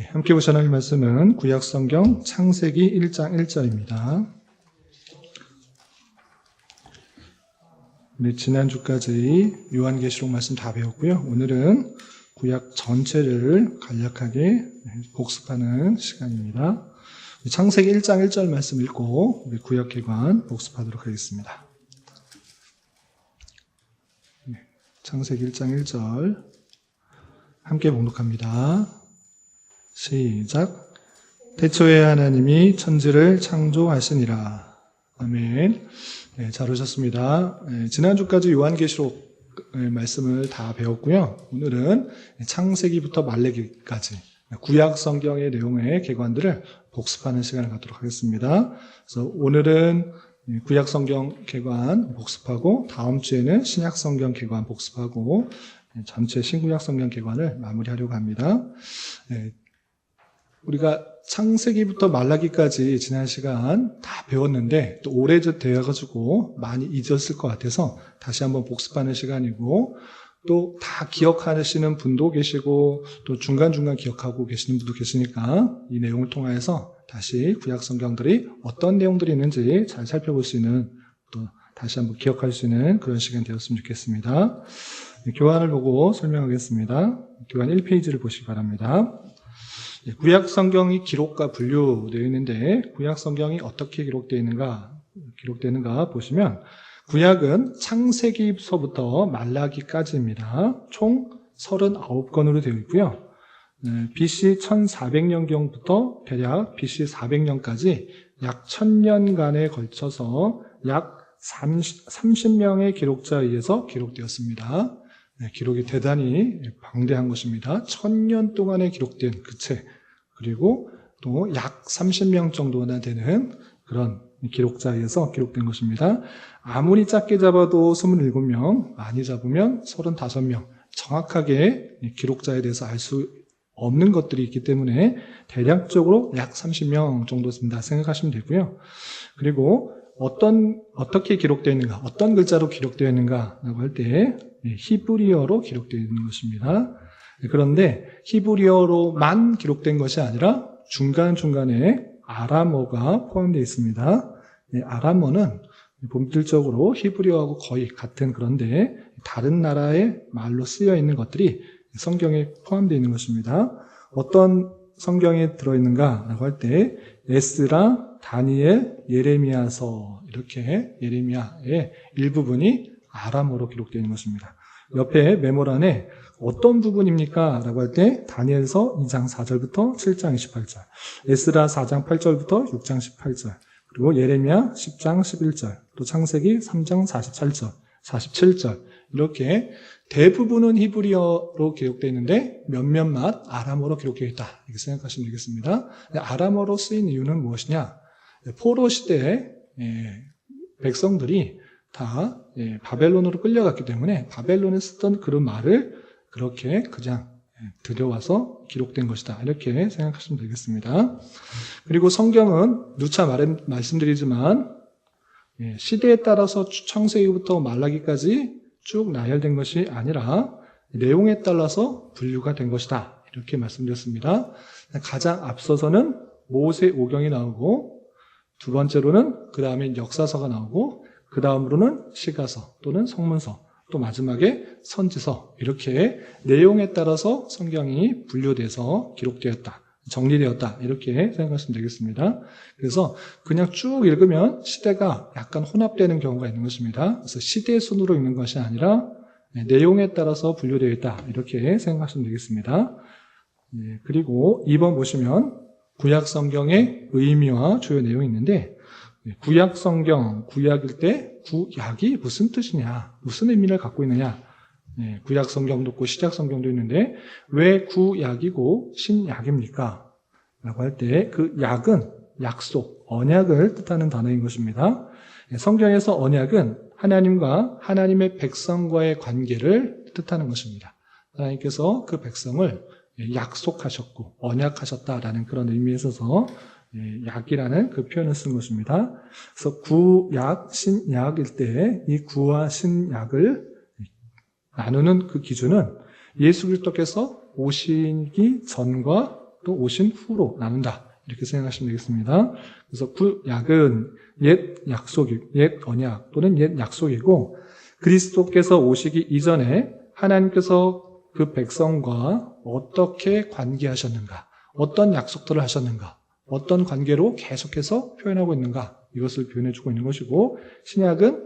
함께 보셔야 할 말씀은 구약성경 창세기 1장 1절입니다. 지난주까지 요한계시록 말씀 다 배웠고요. 오늘은 구약 전체를 간략하게 복습하는 시간입니다. 창세기 1장 1절 말씀 읽고 우리 구약계관 복습하도록 하겠습니다. 창세기 1장 1절 함께 봉독합니다. 시작. 태초에 하나님이 천지를 창조하시니라. 아멘. 네, 잘 오셨습니다. 지난주까지 요한계시록 말씀을 다 배웠고요. 오늘은 창세기부터 말라기까지 구약 성경의 내용의 개관들을 복습하는 시간을 갖도록 하겠습니다. 그래서 오늘은 구약 성경 개관 복습하고 다음 주에는 신약 성경 개관 복습하고 전체 신구약 성경 개관을 마무리하려고 합니다. 우리가 창세기부터 말라기까지 지난 시간 다 배웠는데 또 오래되어가지고 많이 잊었을 것 같아서 다시 한번 복습하는 시간이고 또 다 기억하시는 분도 계시고 또 중간중간 기억하고 계시는 분도 계시니까 이 내용을 통해서 다시 구약 성경들이 어떤 내용들이 있는지 잘 살펴볼 수 있는 또 다시 한번 기억할 수 있는 그런 시간이 되었으면 좋겠습니다. 교환을 보고 설명하겠습니다. 교환 1페이지를 보시기 바랍니다. 구약 성경이 기록과 분류되어 있는데 구약 성경이 어떻게 기록되는가 보시면 구약은 창세기서부터 말라기까지입니다. 총 39권으로 되어 있고요. BC 1400년경부터 대략 BC 400년까지 약 1000년간에 걸쳐서 약 30명의 기록자에 의해서 기록되었습니다. 기록이 대단히 방대한 것입니다. 1000년 동안에 기록된 그 책, 그리고 또 약 30명 정도나 되는 그런 기록자에 의해서 기록된 것입니다. 아무리 작게 잡아도 27명, 많이 잡으면 35명, 정확하게 기록자에 대해서 알 수 없는 것들이 있기 때문에 대략적으로 약 30명 정도 된다 생각하시면 되고요. 그리고 어떻게 기록되어 있는가, 어떤 글자로 기록되어 있는가라고 할 때 히브리어로 기록되어 있는 것입니다. 그런데 히브리어로만 기록된 것이 아니라 중간중간에 아람어가 포함되어 있습니다. 아람어는 본질적으로 히브리어하고 거의 같은 그런데 다른 나라의 말로 쓰여 있는 것들이 성경에 포함되어 있는 것입니다. 어떤 성경에 들어있는가라고 할 때 에스라, 다니엘, 예레미야서 이렇게 예레미야의 일부분이 아람어로 기록되어 있는 것입니다. 옆에 메모란에 어떤 부분입니까? 라고 할 때 다니엘서 2장 4절부터 7장 28절, 에스라 4장 8절부터 6장 18절, 그리고 예레미야 10장 11절, 또 창세기 3장 47절, 47절 이렇게 대부분은 히브리어로 기록되어 있는데 몇몇만 아람어로 기록되어 있다 이렇게 생각하시면 되겠습니다. 아람어로 쓰인 이유는 무엇이냐? 포로 시대에 백성들이 다 바벨론으로 끌려갔기 때문에 바벨론에 쓰던 그런 말을 그렇게 그냥 들여와서 기록된 것이다 이렇게 생각하시면 되겠습니다. 그리고 성경은 누차 말씀드리지만 시대에 따라서 창세기부터 말라기까지 쭉 나열된 것이 아니라 내용에 따라서 분류가 된 것이다 이렇게 말씀드렸습니다. 가장 앞서서는 모세오경이 나오고 두 번째로는 그 다음에 역사서가 나오고 그 다음으로는 시가서 또는 성문서 또 마지막에 선지서 이렇게 내용에 따라서 성경이 분류돼서 기록되었다, 정리되었다 이렇게 생각하시면 되겠습니다. 그래서 그냥 쭉 읽으면 시대가 약간 혼합되는 경우가 있는 것입니다. 그래서 시대 순으로 읽는 것이 아니라 내용에 따라서 분류되어 있다 이렇게 생각하시면 되겠습니다. 그리고 2번 보시면 구약 성경의 의미와 주요 내용이 있는데 구약 성경, 구약일 때 구약이 무슨 뜻이냐, 무슨 의미를 갖고 있느냐. 구약 성경도 있고 신약 성경도 있는데 왜 구약이고 신약입니까? 라고 할 때 그 약은 약속, 언약을 뜻하는 단어인 것입니다. 성경에서 언약은 하나님과 하나님의 백성과의 관계를 뜻하는 것입니다. 하나님께서 그 백성을 약속하셨고 언약하셨다라는 그런 의미에 있어서 약이라는 그 표현을 쓴 것입니다. 그래서 구약, 신약일 때 이 구와 신약을 나누는 그 기준은 예수 그리스도께서 오시기 전과 또 오신 후로 나눈다. 이렇게 생각하시면 되겠습니다. 그래서 구약은 옛 언약 또는 옛 약속이고 그리스도께서 오시기 이전에 하나님께서 그 백성과 어떻게 관계하셨는가, 어떤 약속들을 하셨는가, 어떤 관계로 계속해서 표현하고 있는가, 이것을 표현해주고 있는 것이고, 신약은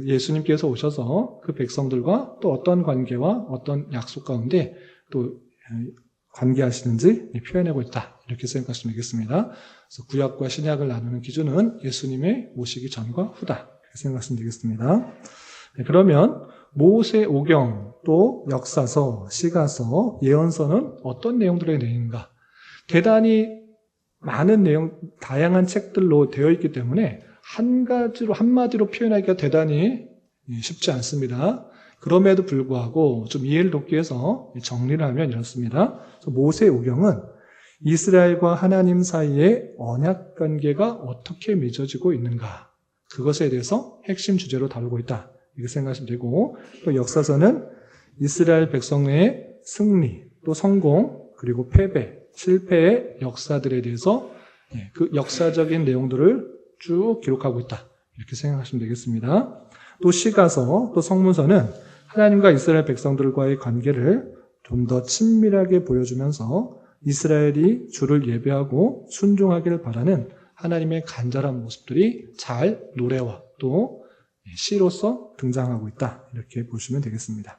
예수님께서 오셔서 그 백성들과 또 어떤 관계와 어떤 약속 가운데 또 관계하시는지 표현하고 있다. 이렇게 생각하시면 되겠습니다. 그래서 구약과 신약을 나누는 기준은 예수님의 오시기 전과 후다. 이렇게 생각하시면 되겠습니다. 그러면 모세오경, 또 역사서, 시가서, 예언서는 어떤 내용들의 내용인가? 대단히 많은 내용, 다양한 책들로 되어 있기 때문에 한마디로 표현하기가 대단히 쉽지 않습니다. 그럼에도 불구하고 좀 이해를 돕기 위해서 정리를 하면 이렇습니다. 모세오경은 이스라엘과 하나님 사이의 언약 관계가 어떻게 맺어지고 있는가, 그것에 대해서 핵심 주제로 다루고 있다. 이렇게 생각하시면 되고, 또 역사서는 이스라엘 백성의 승리, 또 성공, 그리고 패배, 실패의 역사들에 대해서 그 역사적인 내용들을 쭉 기록하고 있다. 이렇게 생각하시면 되겠습니다. 또 시가서, 또 성문서는 하나님과 이스라엘 백성들과의 관계를 좀 더 친밀하게 보여주면서 이스라엘이 주를 예배하고 순종하기를 바라는 하나님의 간절한 모습들이 잘 노래와 또 시로서 등장하고 있다. 이렇게 보시면 되겠습니다.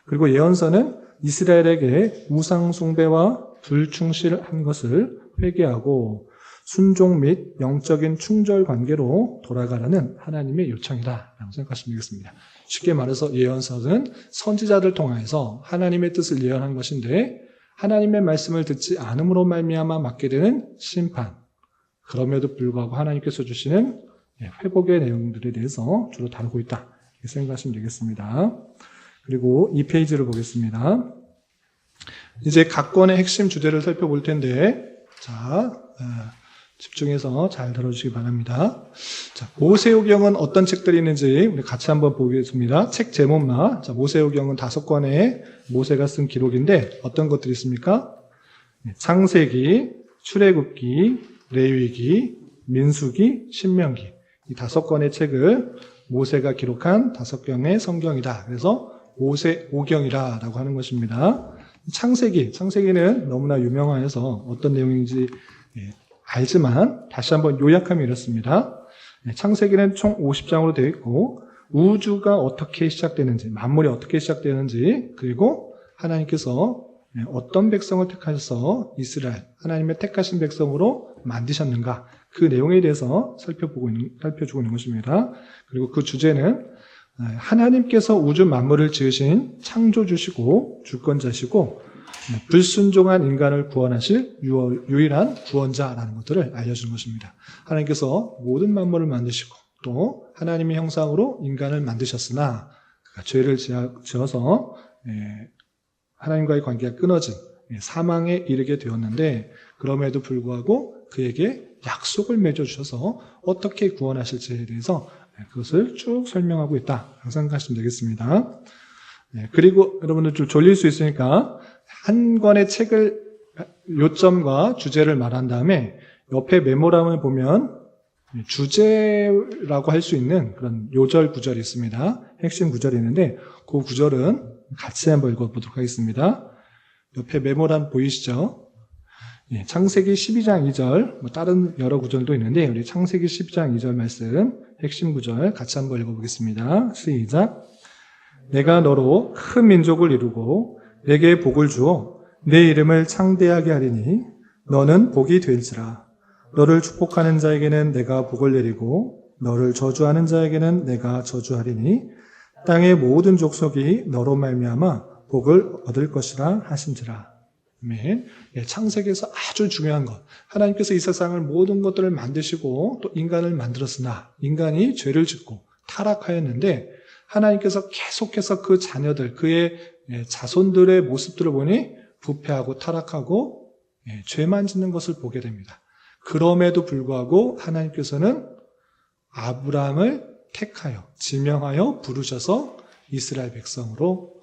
그리고 예언서는 이스라엘에게 우상 숭배와 불충실한 것을 회개하고 순종 및 영적인 충절 관계로 돌아가라는 하나님의 요청이다 라고 생각하시면 되겠습니다. 쉽게 말해서 예언서는 선지자들 통해서 하나님의 뜻을 예언한 것인데, 하나님의 말씀을 듣지 않음으로 말미암아 맞게 되는 심판, 그럼에도 불구하고 하나님께서 주시는 회복의 내용들에 대해서 주로 다루고 있다 이렇게 생각하시면 되겠습니다. 그리고 이 페이지를 보겠습니다. 이제 각 권의 핵심 주제를 살펴볼 텐데, 집중해서 잘 들어주시기 바랍니다. 자, 모세오경은 어떤 책들이 있는지 우리 같이 한번 보겠습니다. 책 제목만. 자, 모세오경은 5권의 모세가 쓴 기록인데 어떤 것들이 있습니까? 창세기, 출애굽기, 레위기, 민수기, 신명기. 이 5권의 책을 모세가 기록한 5권의 성경이다. 그래서 모세오경이라고 하는 것입니다. 창세기는 너무나 유명해서 어떤 내용인지 알지만 다시 한번 요약하면 이렇습니다. 창세기는 총 50장으로 되어 있고, 우주가 어떻게 시작되는지, 만물이 어떻게 시작되는지, 그리고 하나님께서 어떤 백성을 택하셔서 이스라엘, 하나님의 택하신 백성으로 만드셨는가, 그 내용에 대해서 살펴주고 있는 것입니다. 그리고 그 주제는 하나님께서 우주 만물을 지으신 창조주시고 주권자시고 불순종한 인간을 구원하실 유일한 구원자라는 것들을 알려주는 것입니다. 하나님께서 모든 만물을 만드시고 또 하나님의 형상으로 인간을 만드셨으나 그가 죄를 지어서 하나님과의 관계가 끊어진 사망에 이르게 되었는데, 그럼에도 불구하고 그에게 약속을 맺어주셔서 어떻게 구원하실지에 대해서 그것을 쭉 설명하고 있다 생각하시면 되겠습니다. 그리고 여러분들 좀 졸릴 수 있으니까 한 권의 책을 요점과 주제를 말한 다음에 옆에 메모란을 보면 주제라고 할 수 있는 그런 요절 구절이 있습니다. 핵심 구절이 있는데 그 구절은 같이 한번 읽어보도록 하겠습니다. 옆에 메모란 보이시죠? 창세기 12장 2절, 다른 여러 구절도 있는데 우리 창세기 12장 2절 말씀 핵심 구절 같이 한번 읽어보겠습니다. 시작. 내가 너로 큰 민족을 이루고 내게 복을 주어 내 이름을 창대하게 하리니 너는 복이 될지라. 너를 축복하는 자에게는 내가 복을 내리고 너를 저주하는 자에게는 내가 저주하리니 땅의 모든 족속이 너로 말미암아 복을 얻을 것이라 하신지라. 아멘. 창세기에서 아주 중요한 것, 하나님께서 이 세상을 모든 것들을 만드시고 또 인간을 만들었으나 인간이 죄를 짓고 타락하였는데, 하나님께서 계속해서 그 자녀들, 그의 자손들의 모습들을 보니 부패하고 타락하고 죄만 짓는 것을 보게 됩니다. 그럼에도 불구하고 하나님께서는 아브라함을 택하여 지명하여 부르셔서 이스라엘 백성으로,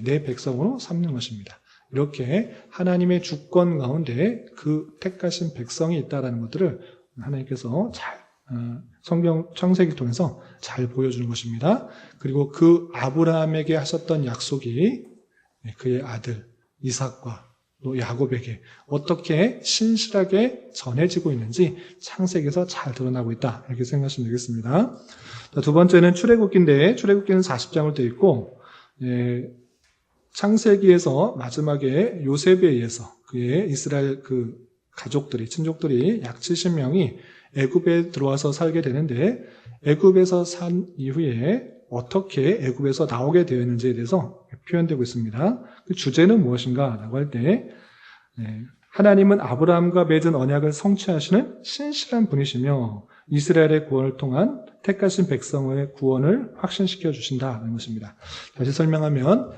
내 백성으로 삼는 것입니다. 이렇게 하나님의 주권 가운데 그 택하신 백성이 있다는 것들을 하나님께서 잘 성경 창세기 통해서 잘 보여주는 것입니다. 그리고 그 아브라함에게 하셨던 약속이 그의 아들 이삭과 또 야곱에게 어떻게 신실하게 전해지고 있는지 창세기에서 잘 드러나고 있다, 이렇게 생각하시면 되겠습니다. 두 번째는 출애굽기인데, 출애굽기는 40장으로 되어 있고, 창세기에서 마지막에 요셉에 의해서 그의 이스라엘 그 가족들이, 친족들이 약 70명이 애굽에 들어와서 살게 되는데, 애굽에서 산 이후에 어떻게 애굽에서 나오게 되었는지에 대해서 표현되고 있습니다. 그 주제는 무엇인가 라고 할 때, 하나님은 아브라함과 맺은 언약을 성취하시는 신실한 분이시며 이스라엘의 구원을 통한 택하신 백성의 구원을 확신시켜 주신다는 것입니다. 다시 설명하면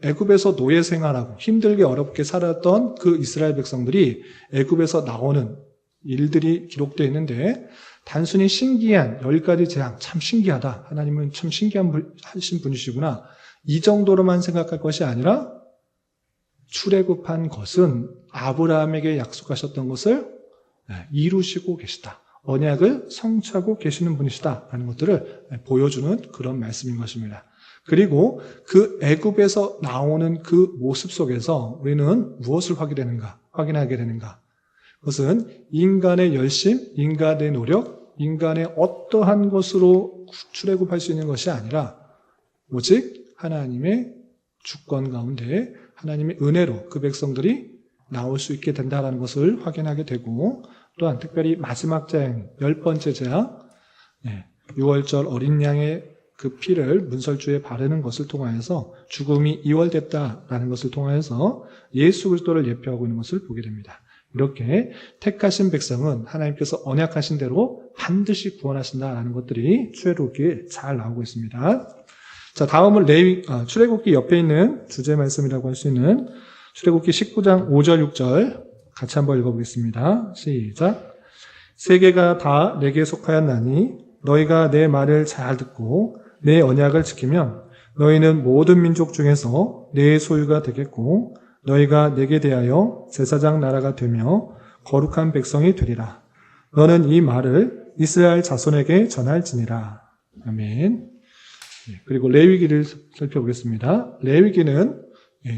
애굽에서 노예 생활하고 힘들게 어렵게 살았던 그 이스라엘 백성들이 애굽에서 나오는 일들이 기록되어 있는데, 단순히 신기한 10가지 재앙, 참 신기하다, 하나님은 참 신기한 하신 분이시구나, 이 정도로만 생각할 것이 아니라 출애굽한 것은 아브라함에게 약속하셨던 것을 이루시고 계시다, 언약을 성취하고 계시는 분이시다라는 것들을 보여주는 그런 말씀인 것입니다. 그리고 그 애굽에서 나오는 그 모습 속에서 우리는 무엇을 확인하게 되는가? 그것은 인간의 열심, 인간의 노력, 인간의 어떠한 것으로 출애굽할 수 있는 것이 아니라 오직 하나님의 주권 가운데 하나님의 은혜로 그 백성들이 나올 수 있게 된다는 것을 확인하게 되고, 또한 특별히 마지막 재앙, 10번째 재앙, 6월절 어린 양의 그 피를 문설주에 바르는 것을 통하여서 죽음이 이월됐다라는 것을 통하여서 예수 그리스도를 예표하고 있는 것을 보게 됩니다. 이렇게 택하신 백성은 하나님께서 언약하신 대로 반드시 구원하신다라는 것들이 출애굽기에 잘 나오고 있습니다. 자, 다음은 출애굽기 옆에 있는 주제 말씀이라고 할 수 있는 출애굽기 19장 5절 6절 같이 한번 읽어보겠습니다. 시작. 세계가 다 내게 속하였나니 너희가 내 말을 잘 듣고 내 언약을 지키면 너희는 모든 민족 중에서 내 소유가 되겠고 너희가 내게 대하여 제사장 나라가 되며 거룩한 백성이 되리라. 너는 이 말을 이스라엘 자손에게 전할지니라. 아멘. 그리고 레위기를 살펴보겠습니다. 레위기는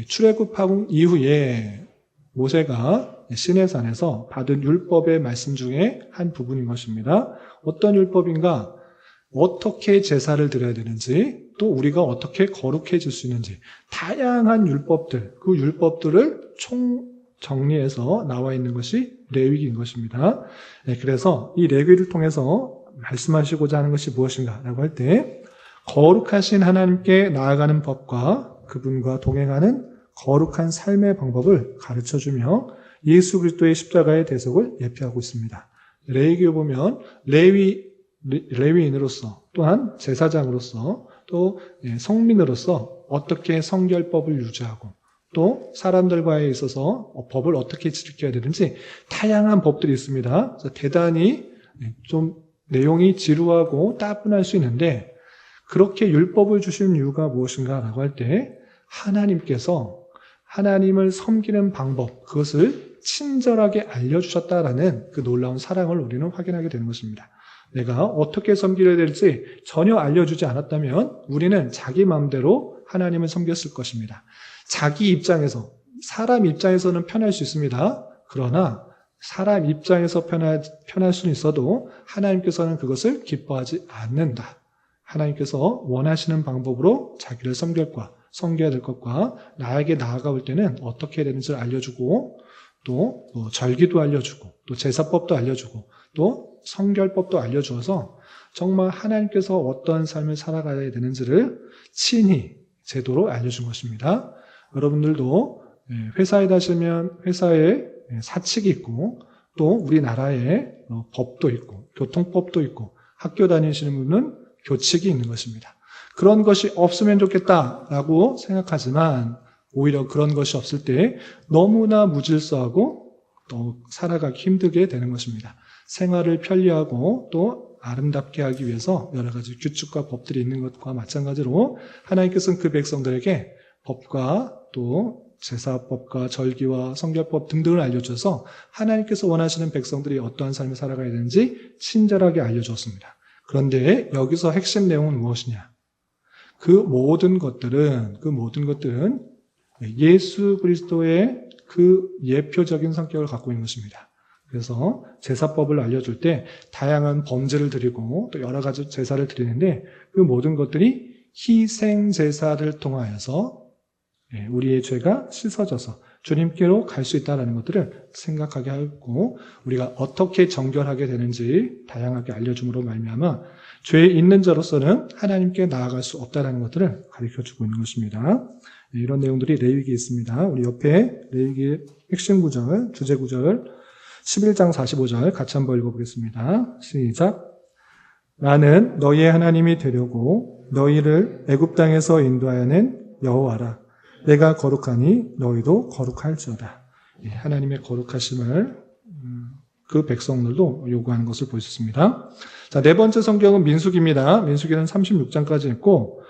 출애굽하고 이후에 모세가 시내산에서 받은 율법의 말씀 중에 한 부분인 것입니다. 어떤 율법인가? 어떻게 제사를 드려야 되는지, 또 우리가 어떻게 거룩해질 수 있는지, 다양한 율법들, 그 율법들을 총 정리해서 나와 있는 것이 레위기인 것입니다. 그래서 이 레위기를 통해서 말씀하시고자 하는 것이 무엇인가 라고 할 때, 거룩하신 하나님께 나아가는 법과 그분과 동행하는 거룩한 삶의 방법을 가르쳐주며 예수 그리스도의 십자가의 대속을 예표하고 있습니다. 레위기에 보면 레위인으로서, 또한 제사장으로서, 또 성민으로서 어떻게 성결법을 유지하고 또 사람들과에 있어서 법을 어떻게 지켜야 되는지 다양한 법들이 있습니다. 그래서 대단히 좀 내용이 지루하고 따분할 수 있는데, 그렇게 율법을 주신 이유가 무엇인가라고 할 때 하나님께서 하나님을 섬기는 방법, 그것을 친절하게 알려주셨다라는 그 놀라운 사랑을 우리는 확인하게 되는 것입니다. 내가 어떻게 섬기려야 될지 전혀 알려주지 않았다면 우리는 자기 마음대로 하나님을 섬겼을 것입니다. 자기 입장에서, 사람 입장에서는 편할 수 있습니다. 그러나 사람 입장에서 편할 수는 있어도 하나님께서는 그것을 기뻐하지 않는다. 하나님께서 원하시는 방법으로 자기를 섬겨야 될 것과 나에게 나아가올 때는 어떻게 해야 되는지를 알려주고, 또 절기도 알려주고, 또 제사법도 알려주고, 또 성결법도 알려주어서 정말 하나님께서 어떤 삶을 살아가야 되는지를 친히 제도로 알려준 것입니다. 여러분들도 회사에 가시면 회사에 사칙이 있고, 또 우리나라에 법도 있고, 교통법도 있고, 학교 다니시는 분은 교칙이 있는 것입니다. 그런 것이 없으면 좋겠다라고 생각하지만 오히려 그런 것이 없을 때 너무나 무질서하고 또 살아가기 힘들게 되는 것입니다. 생활을 편리하고 또 아름답게 하기 위해서 여러 가지 규칙과 법들이 있는 것과 마찬가지로 하나님께서는 그 백성들에게 법과 또 제사법과 절기와 성결법 등등을 알려줘서 하나님께서 원하시는 백성들이 어떠한 삶을 살아가야 되는지 친절하게 알려줬습니다. 그런데 여기서 핵심 내용은 무엇이냐? 그 모든 것들은 예수 그리스도의 그 예표적인 성격을 갖고 있는 것입니다. 그래서 제사법을 알려줄 때 다양한 범죄를 드리고 또 여러 가지 제사를 드리는데 그 모든 것들이 희생 제사를 통하여서 우리의 죄가 씻어져서 주님께로 갈 수 있다는 것들을 생각하게 하고 우리가 어떻게 정결하게 되는지 다양하게 알려줌으로 말미암아 죄에 있는 자로서는 하나님께 나아갈 수 없다는 것들을 가르쳐주고 있는 것입니다. 이런 내용들이 레위기에 있습니다. 우리 옆에 레위기의 핵심 구절, 주제 구절 11장 45절 같이 한번 읽어보겠습니다. 시작. 나는 너희의 하나님이 되려고 너희를 애굽 땅에서 인도하여 낸 여호와라. 내가 거룩하니 너희도 거룩할지어다. 하나님의 거룩하심을 그 백성들도 요구하는 것을 볼 수 있습니다. 자, 네 번째 성경은 민수기입니다. 민수기는 36장까지 있고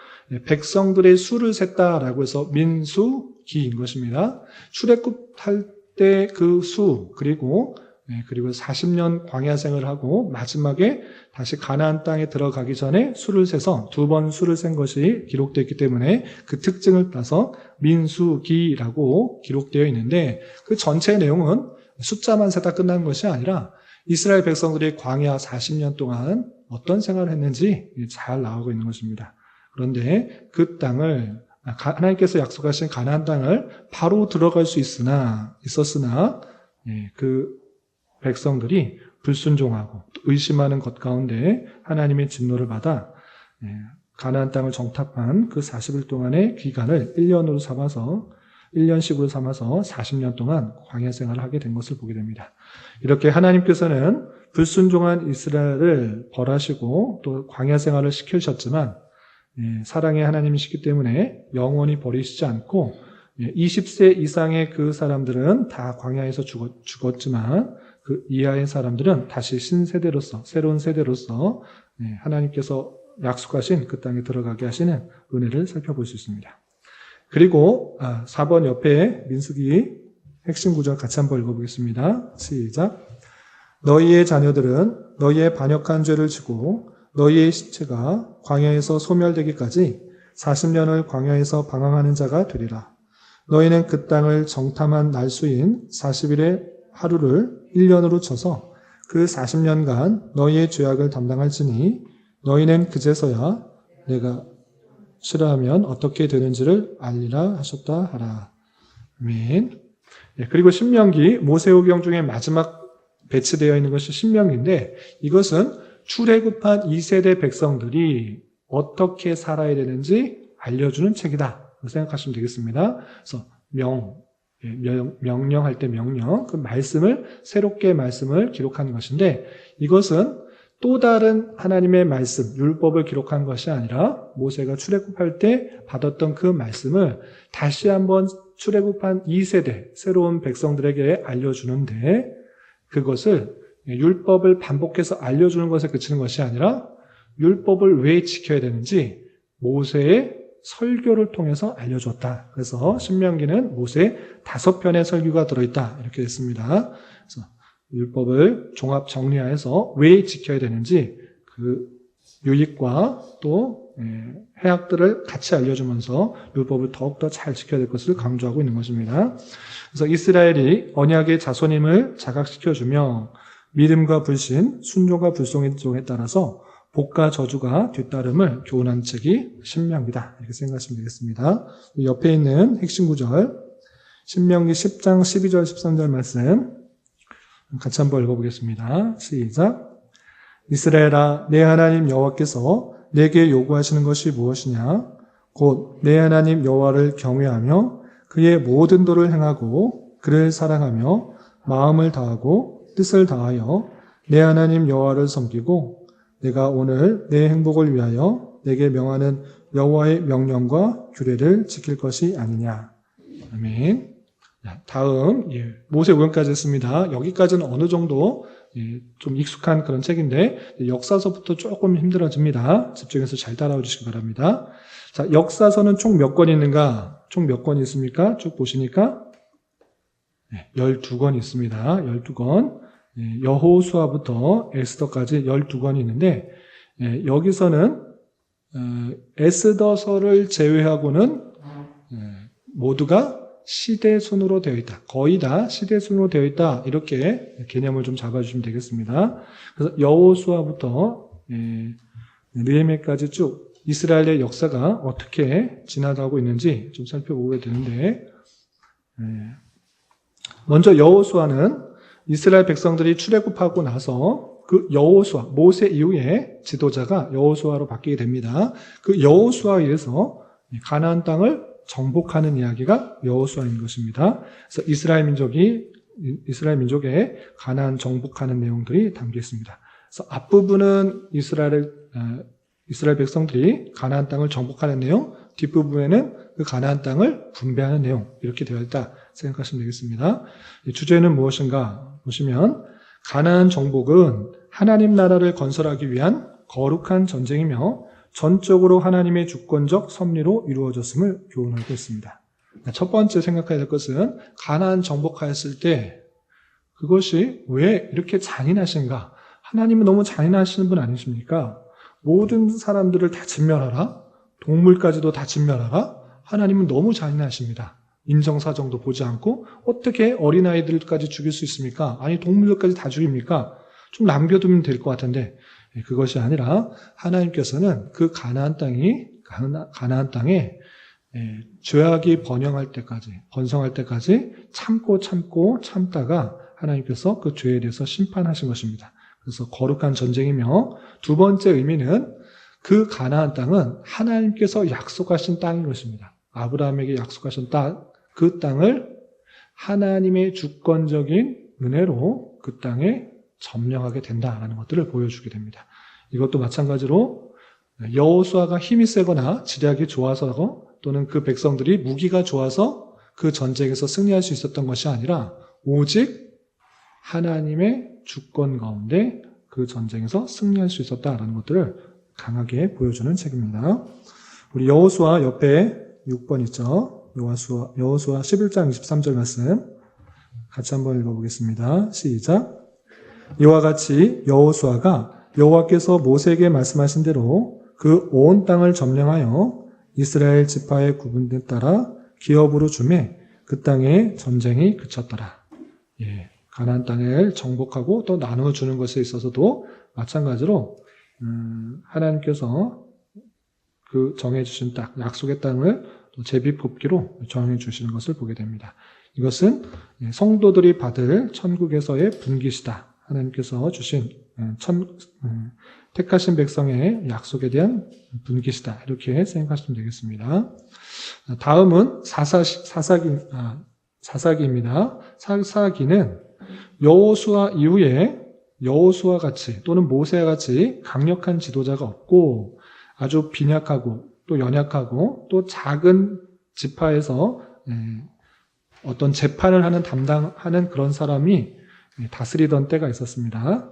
백성들의 수를 셌다라고 해서 민수기인 것입니다. 출애굽할 때 그 수 그리고 40년 광야 생활을 하고 마지막에 다시 가나안 땅에 들어가기 전에 수를 세서 2번 수를 센 것이 기록되어 있기 때문에 그 특징을 따서 민수기라고 기록되어 있는데 그 전체 내용은 숫자만 세다 끝난 것이 아니라 이스라엘 백성들이 광야 40년 동안 어떤 생활을 했는지 잘 나오고 있는 것입니다. 그런데 그 땅을 하나님께서 약속하신 가나안 땅을 바로 들어갈 수 있었으나 그 백성들이 불순종하고 의심하는 것 가운데 하나님의 진노를 받아 가나안 땅을 정탐한 그 40일 동안의 기간을 1년식으로 삼아서 40년 동안 광야 생활을 하게 된 것을 보게 됩니다. 이렇게 하나님께서는 불순종한 이스라엘을 벌하시고 또 광야 생활을 시키셨지만 사랑의 하나님이시기 때문에 영원히 버리시지 않고 20세 이상의 그 사람들은 다 광야에서 죽었지만 그 이하의 사람들은 다시 신세대로서 새로운 세대로서 하나님께서 약속하신 그 땅에 들어가게 하시는 은혜를 살펴볼 수 있습니다. 그리고 4번 옆에 민수기 핵심 구절 같이 한번 읽어보겠습니다. 시작. 너희의 자녀들은 너희의 반역한 죄를 지고 너희의 시체가 광야에서 소멸되기까지 40년을 광야에서 방황하는 자가 되리라. 너희는 그 땅을 정탐한 날수인 40일의 하루를 1년으로 쳐서 그 40년간 너희의 죄악을 담당할지니 너희는 그제서야 내가 싫어하면 어떻게 되는지를 알리라 하셨다 하라. 아멘. 그리고 신명기 모세오경 중에 마지막 배치되어 있는 것이 신명기인데 이것은 출애굽한 2세대 백성들이 어떻게 살아야 되는지 알려주는 책이다. 생각하시면 되겠습니다. 그래서 명령할 때 명령, 그 새롭게 말씀을 기록한 것인데 이것은 또 다른 하나님의 말씀, 율법을 기록한 것이 아니라 모세가 출애굽할 때 받았던 그 말씀을 다시 한번 출애굽한 2세대, 새로운 백성들에게 알려주는데 그것을 율법을 반복해서 알려주는 것에 그치는 것이 아니라 율법을 왜 지켜야 되는지 모세의 설교를 통해서 알려줬다. 그래서 신명기는 모세 5편의 설교가 들어있다. 이렇게 됐습니다. 그래서 율법을 종합 정리해서 왜 지켜야 되는지 그 유익과 또 해악들을 같이 알려주면서 율법을 더욱더 잘 지켜야 될 것을 강조하고 있는 것입니다. 그래서 이스라엘이 언약의 자손임을 자각시켜주며 믿음과 불신, 순종과 불순종에 따라서 복과 저주가 뒤따름을 교훈한 책이 신명기다. 이렇게 생각하시면 되겠습니다. 옆에 있는 핵심 구절 신명기 10장 12절 13절 말씀 같이 한번 읽어보겠습니다. 시작. 이스라엘아 내 하나님 여호와께서 내게 요구하시는 것이 무엇이냐? 곧 내 하나님 여호와를 경외하며 그의 모든 도를 행하고 그를 사랑하며 마음을 다하고 뜻을 다하여 내 하나님 여호와를 섬기고 내가 오늘 내 행복을 위하여 내게 명하는 여호와의 명령과 규례를 지킬 것이 아니냐. 아멘. 다음 모세오경까지 했습니다. 여기까지는 어느 정도 좀 익숙한 그런 책인데 역사서부터 조금 힘들어집니다. 집중해서 잘 따라와 주시기 바랍니다. 자, 역사서는 총 몇 권이 있는가? 총 몇 권이 있습니까? 쭉 보시니까 12권이 있습니다. 12권. 여호수아부터 에스더까지 12권이 있는데 여기서는 에스더서를 제외하고는 모두가 시대순으로 되어 있다. 거의 다 시대순으로 되어 있다. 이렇게 개념을 좀 잡아주시면 되겠습니다. 그래서 여호수아부터 느헤미야까지 쭉 이스라엘의 역사가 어떻게 지나가고 있는지 좀 살펴보게 되는데 먼저 여호수아는 이스라엘 백성들이 출애굽하고 나서 그 여호수아, 모세 이후에 지도자가 여호수아로 바뀌게 됩니다. 그 여호수아에 의해서 가나안 땅을 정복하는 이야기가 여호수아인 것입니다. 그래서 이스라엘 민족의 가나안 정복하는 내용들이 담겨 있습니다. 그래서 앞부분은 이스라엘 백성들이 가나안 땅을 정복하는 내용, 뒷부분에는 그 가나안 땅을 분배하는 내용 이렇게 되어 있다 생각하시면 되겠습니다. 주제는 무엇인가 보시면 가나안 정복은 하나님 나라를 건설하기 위한 거룩한 전쟁이며 전적으로 하나님의 주권적 섭리로 이루어졌음을 교훈하고 있습니다. 첫 번째 생각해야 될 것은 가나안 정복하였을 때 그것이 왜 이렇게 잔인하신가? 하나님은 너무 잔인하시는 분 아니십니까? 모든 사람들을 다 진멸하라? 동물까지도 다 진멸하라? 하나님은 너무 잔인하십니다. 인정사정도 보지 않고 어떻게 어린아이들까지 죽일 수 있습니까? 아니 동물들까지 다 죽입니까? 좀 남겨두면 될 것 같은데 그것이 아니라 하나님께서는 그 가나안 땅에 죄악이 번성할 때까지 참다가 하나님께서 그 죄에 대해서 심판하신 것입니다. 그래서 거룩한 전쟁이며 두 번째 의미는 그 가나안 땅은 하나님께서 약속하신 땅인 것입니다. 아브라함에게 약속하신 땅, 그 땅을 하나님의 주권적인 은혜로 그 땅에 점령하게 된다라는 것들을 보여주게 됩니다. 이것도 마찬가지로 여호수아가 힘이 세거나 지략이 좋아서 또는 그 백성들이 무기가 좋아서 그 전쟁에서 승리할 수 있었던 것이 아니라 오직 하나님의 주권 가운데 그 전쟁에서 승리할 수 있었다라는 것들을 강하게 보여주는 책입니다. 우리 여호수아 옆에 6번 있죠. 여호수아 11장 23절 말씀 같이 한번 읽어보겠습니다. 시작. 이와 같이 여호수아가 여호와께서 모세에게 말씀하신 대로 그 온 땅을 점령하여 이스라엘 지파의 구분에 따라 기업으로 주매 그 땅에 전쟁이 그쳤더라. 가나안 땅을 정복하고 또 나눠주는 것에 있어서도 마찬가지로 하나님께서 그 정해주신 땅, 약속의 땅을 또 제비뽑기로 정해주시는 것을 보게 됩니다. 이것은 성도들이 받을 천국에서의 분깃이다. 하나님께서 주신 택하신 백성의 약속에 대한 분깃이다. 이렇게 생각하시면 되겠습니다. 다음은 사사기입니다. 사사기는 여호수아 이후에 여호수아 같이 또는 모세와 같이 강력한 지도자가 없고 아주 빈약하고 또 연약하고 또 작은 지파에서 어떤 재판을 담당하는 그런 사람이 다스리던 때가 있었습니다.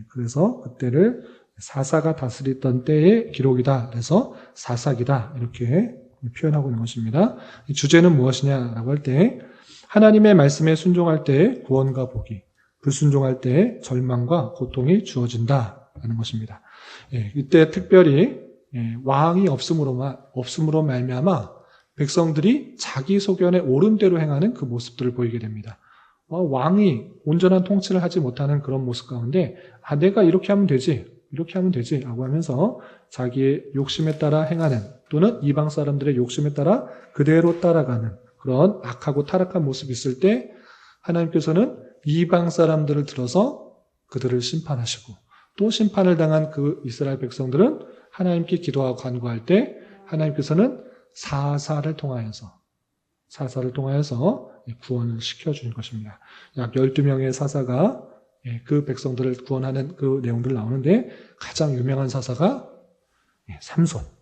그래서 그때를 사사가 다스리던 때의 기록이다. 그래서 사사기다. 이렇게 표현하고 있는 것입니다. 주제는 무엇이냐라고 할 때 하나님의 말씀에 순종할 때 구원과 복이, 불순종할 때 절망과 고통이 주어진다라는 것입니다. 이때 특별히 왕이 없음으로 말미암아 백성들이 자기 소견에 옳은 대로 행하는 그 모습들을 보이게 됩니다. 왕이 온전한 통치를 하지 못하는 그런 모습 가운데 내가 이렇게 하면 되지 라고 하면서 자기의 욕심에 따라 행하는 또는 이방 사람들의 욕심에 따라 그대로 따라가는 그런 악하고 타락한 모습이 있을 때 하나님께서는 이방 사람들을 들어서 그들을 심판하시고 또 심판을 당한 그 이스라엘 백성들은 하나님께 기도하고 간구할 때 하나님께서는 사사를 통하여서 구원을 시켜주는 것입니다. 약 12명의 사사가 그 백성들을 구원하는 그 내용들 나오는데 가장 유명한 사사가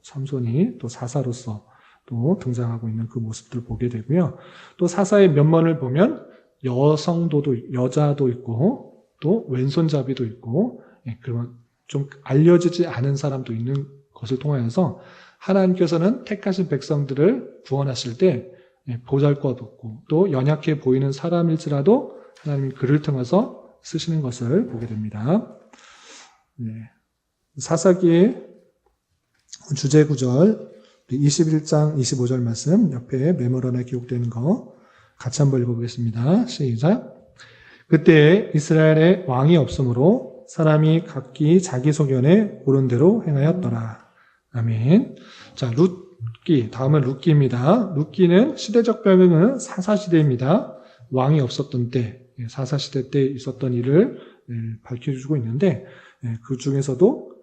삼손이 또 사사로서 또 등장하고 있는 그 모습들을 보게 되고요. 또 사사의 면면을 보면 여자도 있고 또 왼손잡이도 있고 그런 좀 알려지지 않은 사람도 있는 것을 통하여서 하나님께서는 택하신 백성들을 구원하실 때 보잘것없고 또 연약해 보이는 사람일지라도 하나님이 그를 통해서 쓰시는 것을 보게 됩니다. 사사기의 주제 구절 21장 25절 말씀 옆에 메모란에 기록되는 거 같이 한번 읽어보겠습니다. 시작. 그때 이스라엘에 왕이 없으므로 사람이 각기 자기 소견에 옳은 대로 행하였더라. 아멘. 자, 룻기, 다음은 룻기입니다. 룻기는 시대적 배경은 사사시대입니다. 왕이 없었던 때, 사사시대 때 있었던 일을 밝혀주고 있는데 그 중에서도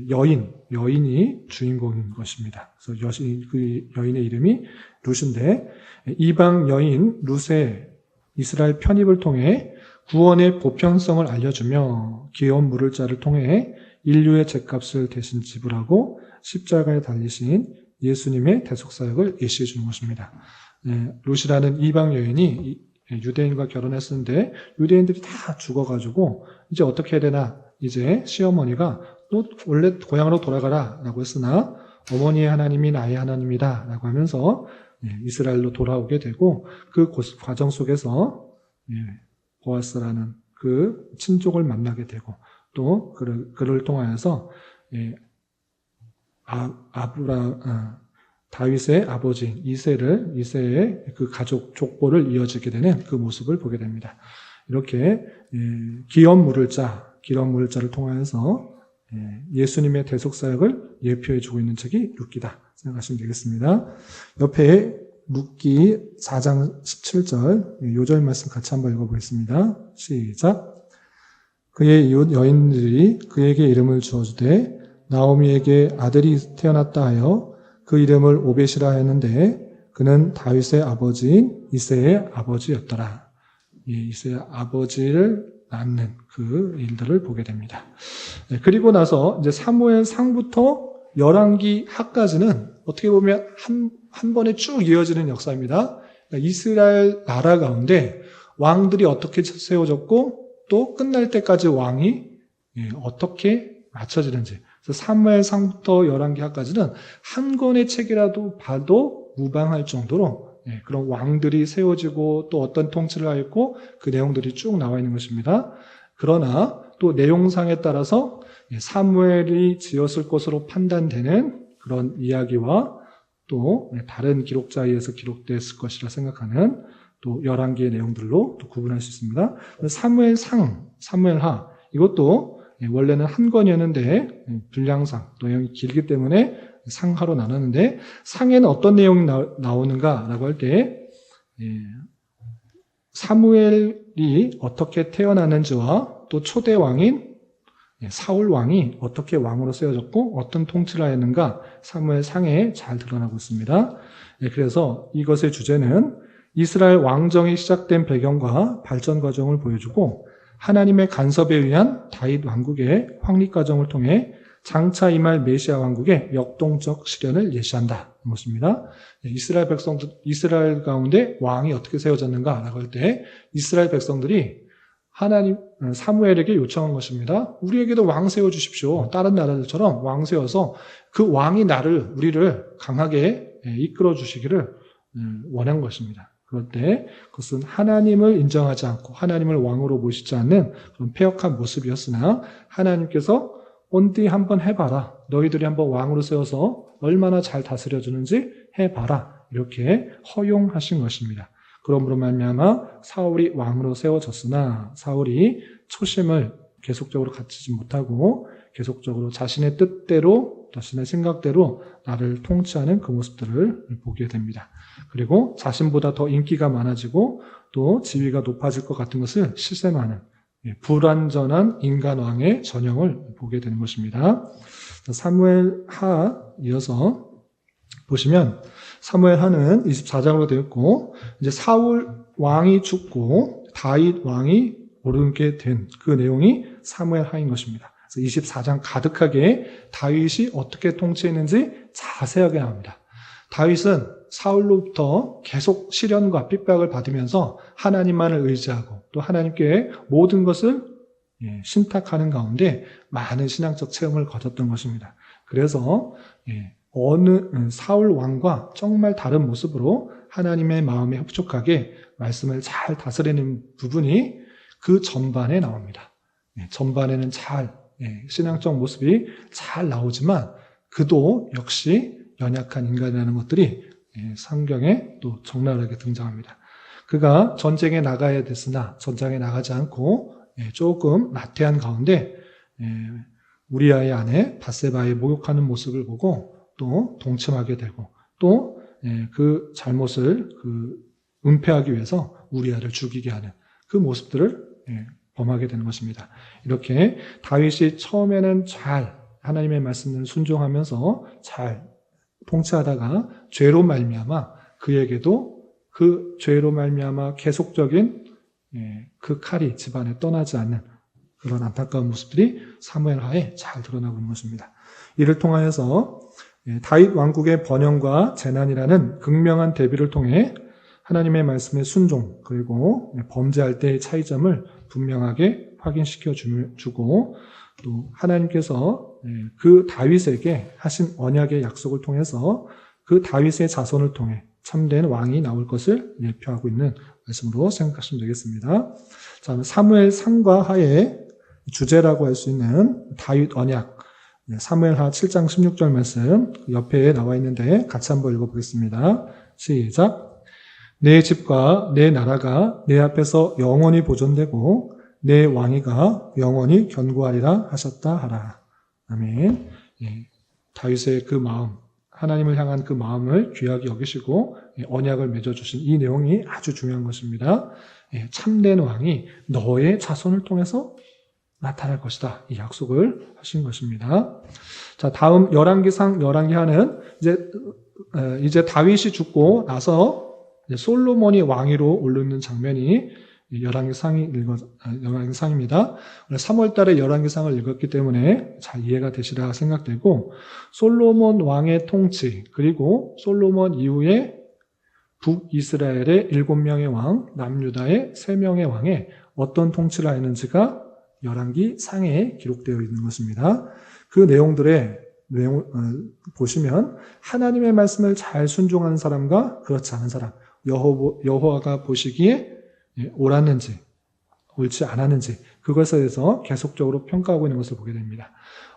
여인이 주인공인 것입니다. 그래서 그 여인의 이름이 룻인데 이방 여인 룻의 이스라엘 편입을 통해 구원의 보편성을 알려주며 귀여운 물을 자를 통해 인류의 죗값을 대신 지불하고 십자가에 달리신 예수님의 대속사역을 예시해 주는 것입니다. 룻이라는 이방 여인이 유대인과 결혼했었는데 유대인들이 다 죽어가지고 이제 어떻게 해야 되나, 이제 시어머니가 또 원래 고향으로 돌아가라 라고 했으나 어머니의 하나님이 나의 하나님이다 라고 하면서 이스라엘로 돌아오게 되고 그 과정 속에서 보아스라는 그 친족을 만나게 되고 또 그를 통하여서 다윗의 아버지 이새의 그 가족 족보를 이어지게 되는 그 모습을 보게 됩니다. 이렇게 기업 물을 자를 통하여서 예수님의 대속사역을 예표해주고 있는 책이 룻기다 생각하시면 되겠습니다. 옆에 룻기 4장 17절 요절 말씀 같이 한번 읽어보겠습니다. 시작. 그의 이웃 여인들이 그에게 이름을 주어주되 나오미에게 아들이 태어났다 하여 그 이름을 오벳이라 했는데 그는 다윗의 아버지인 이새의 아버지였더라. 이새의 아버지를 낳는 그 일들을 보게 됩니다. 그리고 나서 이제 사무엘 상부터 열왕기 하까지는 어떻게 보면 한 번에 쭉 이어지는 역사입니다. 이스라엘 나라 가운데 왕들이 어떻게 세워졌고 또 끝날 때까지 왕이 어떻게 맞춰지는지. 그래서 사무엘 상부터 열왕기 하까지는 한 권의 책이라도 봐도 무방할 정도로 그런 왕들이 세워지고 또 어떤 통치를 하였고 그 내용들이 쭉 나와 있는 것입니다. 그러나 또 내용상에 따라서 사무엘이 지었을 것으로 판단되는 그런 이야기와 또 다른 기록자에 의해서 기록됐을 것이라 생각하는 또 열왕기의 내용들로 또 구분할 수 있습니다. 사무엘상, 사무엘하 이것도 원래는 한 권이었는데 분량상 내용이 길기 때문에 상하로 나눴는데 상에는 어떤 내용이 나오는가라고 할 때 사무엘이 어떻게 태어났는지와 또 초대 왕인 사울 왕이 어떻게 왕으로 세워졌고 어떤 통치를 하였는가 사무엘 상에 잘 드러나고 있습니다. 그래서 이것의 주제는 이스라엘 왕정이 시작된 배경과 발전 과정을 보여주고 하나님의 간섭에 의한 다윗 왕국의 확립 과정을 통해 장차 임할 메시아 왕국의 역동적 실현을 예시한다. 것입니다. 이스라엘 가운데 왕이 어떻게 세워졌는가라고 할 때 이스라엘 백성들이 사무엘에게 요청한 것입니다. 우리에게도 왕 세워주십시오. 다른 나라들처럼 왕 세워서 그 왕이 우리를 강하게 이끌어 주시기를 원한 것입니다. 그럴 때 그것은 하나님을 인정하지 않고 하나님을 왕으로 모시지 않는 그런 패역한 모습이었으나 하나님께서 온디 한번 해봐라. 너희들이 한번 왕으로 세워서 얼마나 잘 다스려주는지 해봐라. 이렇게 허용하신 것입니다. 그러므로 말미암아 사울이 왕으로 세워졌으나 사울이 초심을 계속적으로 갖추지 못하고 계속적으로 자신의 뜻대로 자신의 생각대로 나를 통치하는 그 모습들을 보게 됩니다. 그리고 자신보다 더 인기가 많아지고 또 지위가 높아질 것 같은 것을 실생하는 불완전한 인간왕의 전형을 보게 되는 것입니다. 사무엘하 이어서 보시면 사무엘하는 24장으로 되어 있고 이제 사울 왕이 죽고 다윗 왕이 오르게 된 그 내용이 사무엘하인 것입니다. 그래서 24장 가득하게 다윗이 어떻게 통치했는지 자세하게 나옵니다. 다윗은 사울로부터 계속 시련과 핍박을 받으면서 하나님만을 의지하고 또 하나님께 모든 것을 신탁하는 가운데 많은 신앙적 체험을 거쳤던 것입니다. 그래서 어느 사울 왕과 정말 다른 모습으로 하나님의 마음에 흡족하게 말씀을 잘 다스리는 부분이 그 전반에 나옵니다. 전반에는 신앙적 모습이 잘 나오지만 그도 역시 연약한 인간이라는 것들이 성경에 또 적나라하게 등장합니다. 그가 전쟁에 나가야 됐으나 전장에 나가지 않고 조금 나태한 가운데 우리아의 아내 밧세바의 목욕하는 모습을 보고 또 동침하게 되고 또 그 잘못을 은폐하기 위해서 우리아를 죽이게 하는 그 모습들을 범하게 되는 것입니다. 이렇게 다윗이 처음에는 잘 하나님의 말씀을 순종하면서 잘 통치하다가 죄로 말미암아 그에게도 그 죄로 말미암아 계속적인 그 칼이 집안에 떠나지 않는 그런 안타까운 모습들이 사무엘하에 잘 드러나고 있는 것입니다. 이를 통하여서 다윗 왕국의 번영과 재난이라는 극명한 대비를 통해 하나님의 말씀의 순종 그리고 범죄할 때의 차이점을 분명하게 확인시켜 주고 또 하나님께서 그 다윗에게 하신 언약의 약속을 통해서 그 다윗의 자손을 통해 참된 왕이 나올 것을 예표하고 있는 말씀으로 생각하시면 되겠습니다. 자, 사무엘 상과 하의 주제라고 할 수 있는 다윗 언약 사무엘하 7장 16절 말씀 옆에 나와 있는데 같이 한번 읽어보겠습니다. 시작. 내 집과 내 나라가 내 앞에서 영원히 보존되고 내 왕위가 영원히 견고하리라 하셨다 하라. 아멘. 다윗의 그 마음, 하나님을 향한 그 마음을 귀하게 여기시고 언약을 맺어주신 이 내용이 아주 중요한 것입니다. 참된 왕이 너의 자손을 통해서 나타날 것이다. 이 약속을 하신 것입니다. 자, 다음 열왕기상 열왕기하는 이제 다윗이 죽고 나서 솔로몬이 왕위로 오르는 장면이 열왕기상입니다. 3월 달에 열왕기상을 읽었기 때문에 잘 이해가 되시리라 생각되고 솔로몬 왕의 통치 그리고 솔로몬 이후에 북이스라엘의 7명의 왕, 남유다의 3명의 왕에 어떤 통치를 하였는지가 열왕기상에 기록되어 있는 것입니다. 그 내용들의 보시면 하나님의 말씀을 잘 순종하는 사람과 그렇지 않은 사람, 여호와가 보시기에 옳았는지 옳지 않았는지 그것에 대해서 계속적으로 평가하고 있는 것을 보게 됩니다.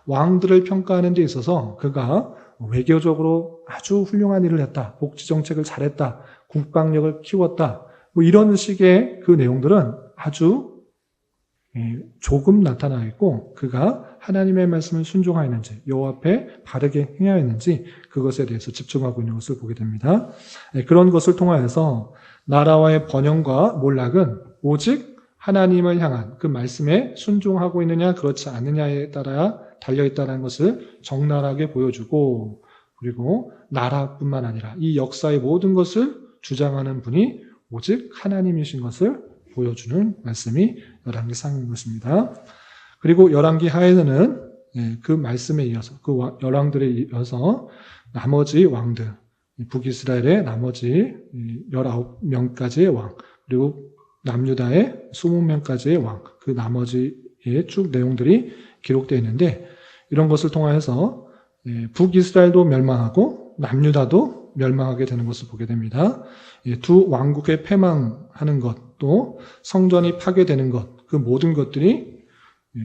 왕들을 평가하는 데 있어서 그가 외교적으로 아주 훌륭한 일을 했다, 복지정책을 잘했다, 국방력을 키웠다, 이런 식의 그 내용들은 아주 조금 나타나 있고 그가 하나님의 말씀을 순종하였는지 여호와 앞에 바르게 행하였는지 그것에 대해서 집중하고 있는 것을 보게 됩니다. 그런 것을 통하여서 나라와의 번영과 몰락은 오직 하나님을 향한 그 말씀에 순종하고 있느냐 그렇지 않느냐에 따라 달려있다는 것을 적나라하게 보여주고 그리고 나라뿐만 아니라 이 역사의 모든 것을 주장하는 분이 오직 하나님이신 것을 보여주는 말씀이 열왕기상인 것입니다. 그리고 열왕기하에서는 그 말씀에 이어서 그 열왕들에 이어서 나머지 왕들 북이스라엘의 나머지 19명까지의 왕 그리고 남유다의 20명까지의 왕 그 나머지의 쭉 내용들이 기록되어 있는데 이런 것을 통하여서 북이스라엘도 멸망하고 남유다도 멸망하게 되는 것을 보게 됩니다. 두 왕국의 패망하는 것 또 성전이 파괴되는 것 그 모든 것들이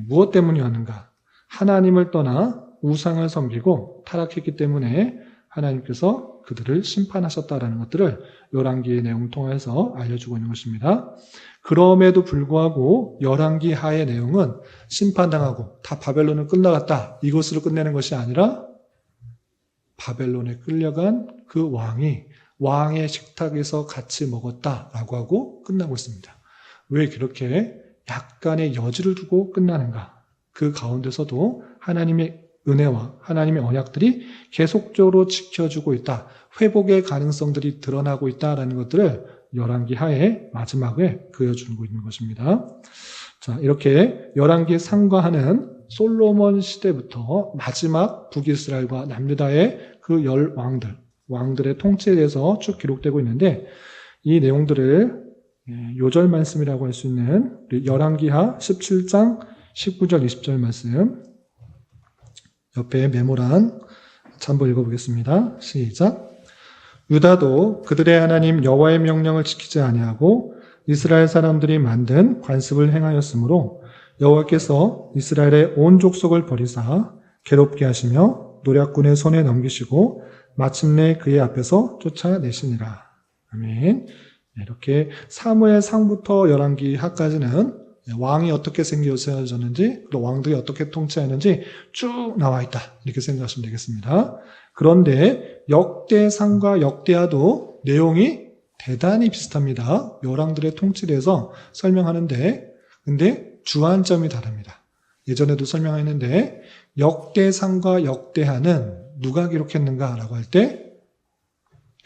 무엇 때문이었는가? 하나님을 떠나 우상을 섬기고 타락했기 때문에 하나님께서 그들을 심판하셨다라는 것들을 열왕기의 내용을 통해서 알려주고 있는 것입니다. 그럼에도 불구하고 열왕기하의 내용은 심판당하고 다 바벨론은 끝나갔다 이것으로 끝내는 것이 아니라 바벨론에 끌려간 그 왕이 왕의 식탁에서 같이 먹었다라고 하고 끝나고 있습니다. 왜 그렇게 약간의 여지를 두고 끝나는가? 그 가운데서도 하나님의 은혜와 하나님의 언약들이 계속적으로 지켜주고 있다. 회복의 가능성들이 드러나고 있다라는 것들을 열왕기하의 마지막에 그려주고 있는 것입니다. 자, 이렇게 열왕기 상과하는 솔로몬 시대부터 마지막 북이스라엘과 남유다의 그 10왕들, 왕들의 통치에 대해서 쭉 기록되고 있는데 이 내용들을 요절 말씀이라고 할 수 있는 열왕기하 17장 19절 20절 말씀 옆에 메모란 한번 읽어보겠습니다. 시작. 유다도 그들의 하나님 여호와의 명령을 지키지 아니하고 이스라엘 사람들이 만든 관습을 행하였으므로 여호와께서 이스라엘의 온 족속을 버리사 괴롭게 하시며 노략군의 손에 넘기시고 마침내 그의 앞에서 쫓아내시니라. 아멘. 이렇게 사무엘상부터 열왕기하까지는 왕이 어떻게 생겨졌는지 또 왕들이 어떻게 통치하는지 쭉 나와 있다. 이렇게 생각하시면 되겠습니다. 그런데 역대상과 역대하도 내용이 대단히 비슷합니다. 열왕들의 통치에 대해서 설명하는데 근데 주안점이 다릅니다. 예전에도 설명했는데 역대상과 역대하는 누가 기록했는가라고 할 때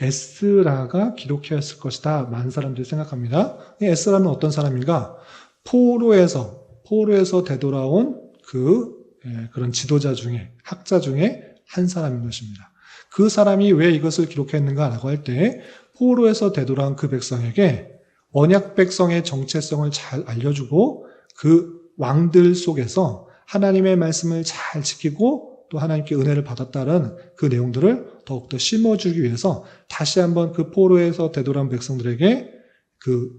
에스라가 기록했을 것이다. 많은 사람들이 생각합니다. 에스라는 어떤 사람인가? 포로에서 되돌아온 그런 지도자 중에 학자 중에 한 사람인 것입니다. 그 사람이 왜 이것을 기록했는가라고 할 때 포로에서 되돌아온 그 백성에게 언약 백성의 정체성을 잘 알려주고 그 왕들 속에서 하나님의 말씀을 잘 지키고 또 하나님께 은혜를 받았다는 그 내용들을 더욱더 심어주기 위해서 다시 한번 그 포로에서 되돌아온 백성들에게 그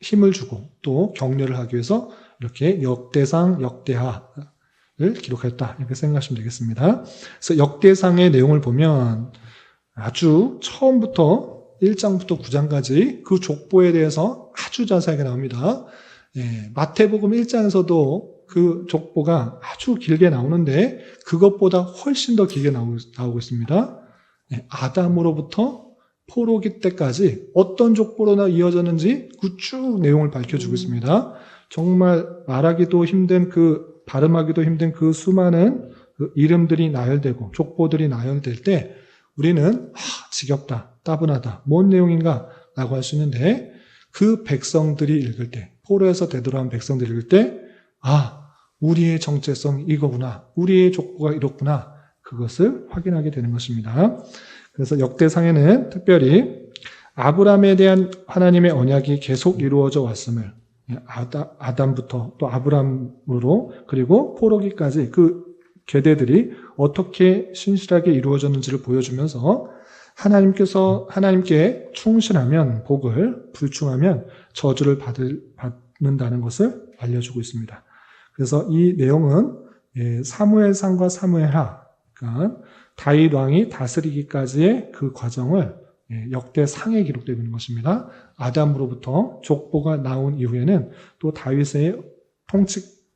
힘을 주고 또 격려를 하기 위해서 이렇게 역대상, 역대하를 기록했다. 이렇게 생각하시면 되겠습니다. 그래서 역대상의 내용을 보면 아주 처음부터 1장부터 9장까지 그 족보에 대해서 아주 자세하게 나옵니다. 마태복음 1장에서도 그 족보가 아주 길게 나오는데 그것보다 훨씬 더 길게 나오고 있습니다. 아담으로부터 포로기 때까지 어떤 족보로 이어졌는지 그 쭉 내용을 밝혀주고 있습니다. 정말 말하기도 힘든 발음하기도 힘든 그 수많은 그 이름들이 나열되고 족보들이 나열될 때 우리는 지겹다, 따분하다, 뭔 내용인가 라고 할 수 있는데 그 백성들이 읽을 때, 포로에서 되돌아온 백성들이 읽을 때 우리의 정체성 이거구나, 우리의 족보가 이렇구나, 그것을 확인하게 되는 것입니다. 그래서 역대상에는 특별히 아브람에 대한 하나님의 언약이 계속 이루어져 왔음을 아담부터 또 아브람으로 그리고 포로기까지 그 계대들이 어떻게 신실하게 이루어졌는지를 보여주면서 하나님께 충실하면 복을, 불충하면 저주를 받는다는 것을 알려주고 있습니다. 그래서 이 내용은 사무엘상과 사무엘하, 그러니까 다윗 왕이 다스리기까지의 그 과정을 역대상에 기록되어 있는 것입니다. 아담으로부터 족보가 나온 이후에는 또 다윗의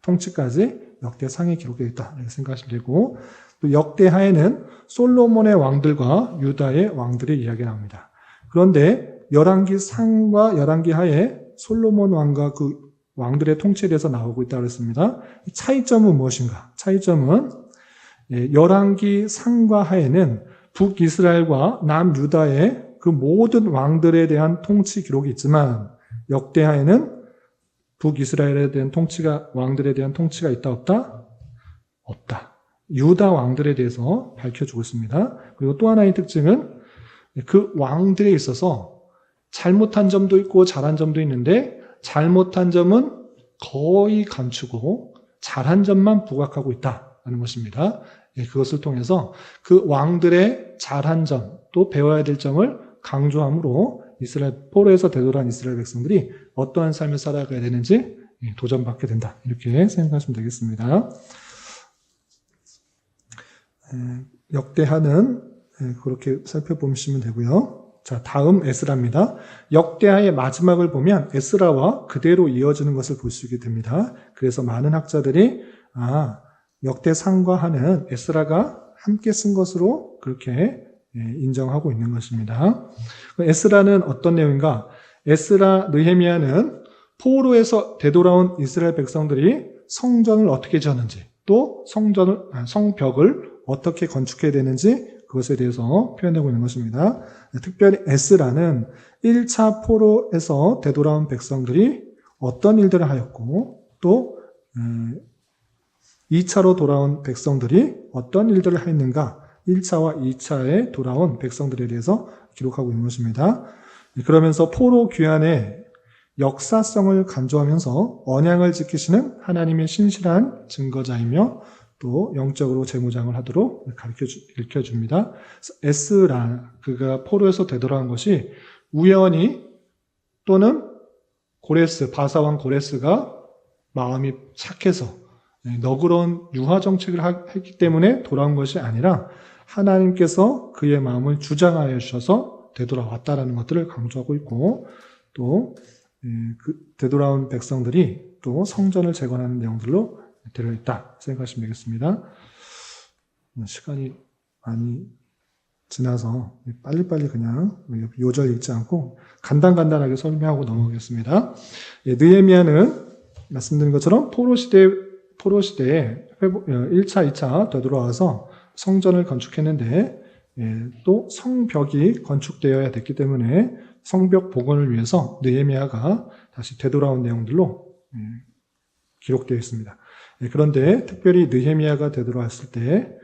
통치까지 역대상에 기록되어 있다 이렇게 생각하시면 되고, 또 역대하에는 솔로몬의 왕들과 유다의 왕들의 이야기가 나옵니다. 그런데 열왕기상과 열왕기하에 솔로몬 왕과 그 왕들의 통치에 대해서 나오고 있다고 했습니다. 차이점은 무엇인가? 차이점은 열왕기상과 하에는 북이스라엘과 남유다의 그 모든 왕들에 대한 통치 기록이 있지만 역대하에는 북이스라엘에 대한 왕들에 대한 통치가 있다 없다? 없다. 유다 왕들에 대해서 밝혀주고 있습니다. 그리고 또 하나의 특징은 그 왕들에 있어서 잘못한 점도 있고 잘한 점도 있는데 잘못한 점은 거의 감추고 잘한 점만 부각하고 있다는 것입니다. 그것을 통해서 그 왕들의 잘한 점, 또 배워야 될 점을 강조함으로 포로에서 되돌아온 이스라엘 백성들이 어떠한 삶을 살아가야 되는지 도전받게 된다. 이렇게 생각하시면 되겠습니다. 역대하는 그렇게 살펴보시면 되고요. 자, 다음 에스라입니다. 역대하의 마지막을 보면 에스라와 그대로 이어지는 것을 볼 수 있게 됩니다. 그래서 많은 학자들이 역대상과 하는 에스라가 함께 쓴 것으로 그렇게 인정하고 있는 것입니다. 에스라는 어떤 내용인가? 에스라, 느헤미야는 포로에서 되돌아온 이스라엘 백성들이 성전을 어떻게 지었는지, 또 성벽을 어떻게 건축해야 되는지 그것에 대해서 표현하고 있는 것입니다. 특별히 에스라는 1차 포로에서 되돌아온 백성들이 어떤 일들을 하였고 또 2차로 돌아온 백성들이 어떤 일들을 했는가, 1차와 2차에 돌아온 백성들에 대해서 기록하고 있는 것입니다. 그러면서 포로 귀환의 역사성을 강조하면서 언약을 지키시는 하나님의 신실한 증거자이며 또 영적으로 재무장을 하도록 일깨줍니다. 에스라, 그가 포로에서 되돌아온 것이 우연히 또는 고레스, 바사왕 고레스가 마음이 착해서 너그러운 유화 정책을 했기 때문에 돌아온 것이 아니라 하나님께서 그의 마음을 주장하여 주셔서 되돌아왔다라는 것들을 강조하고 있고, 또 되돌아온 백성들이 또 성전을 재건하는 내용들로 들어있다 생각하시면 되겠습니다. 시간이 많이 지나서 빨리빨리 그냥 요절 읽지 않고 간단하게 설명하고 넘어가겠습니다. 느헤미야는 말씀드린 것처럼 포로 시대에 1차, 2차 되돌아와서 성전을 건축했는데, 또 성벽이 건축되어야 됐기 때문에 성벽 복원을 위해서 느헤미야가 다시 되돌아온 내용들로 기록되어 있습니다. 그런데 특별히 느헤미야가 되돌아왔을 때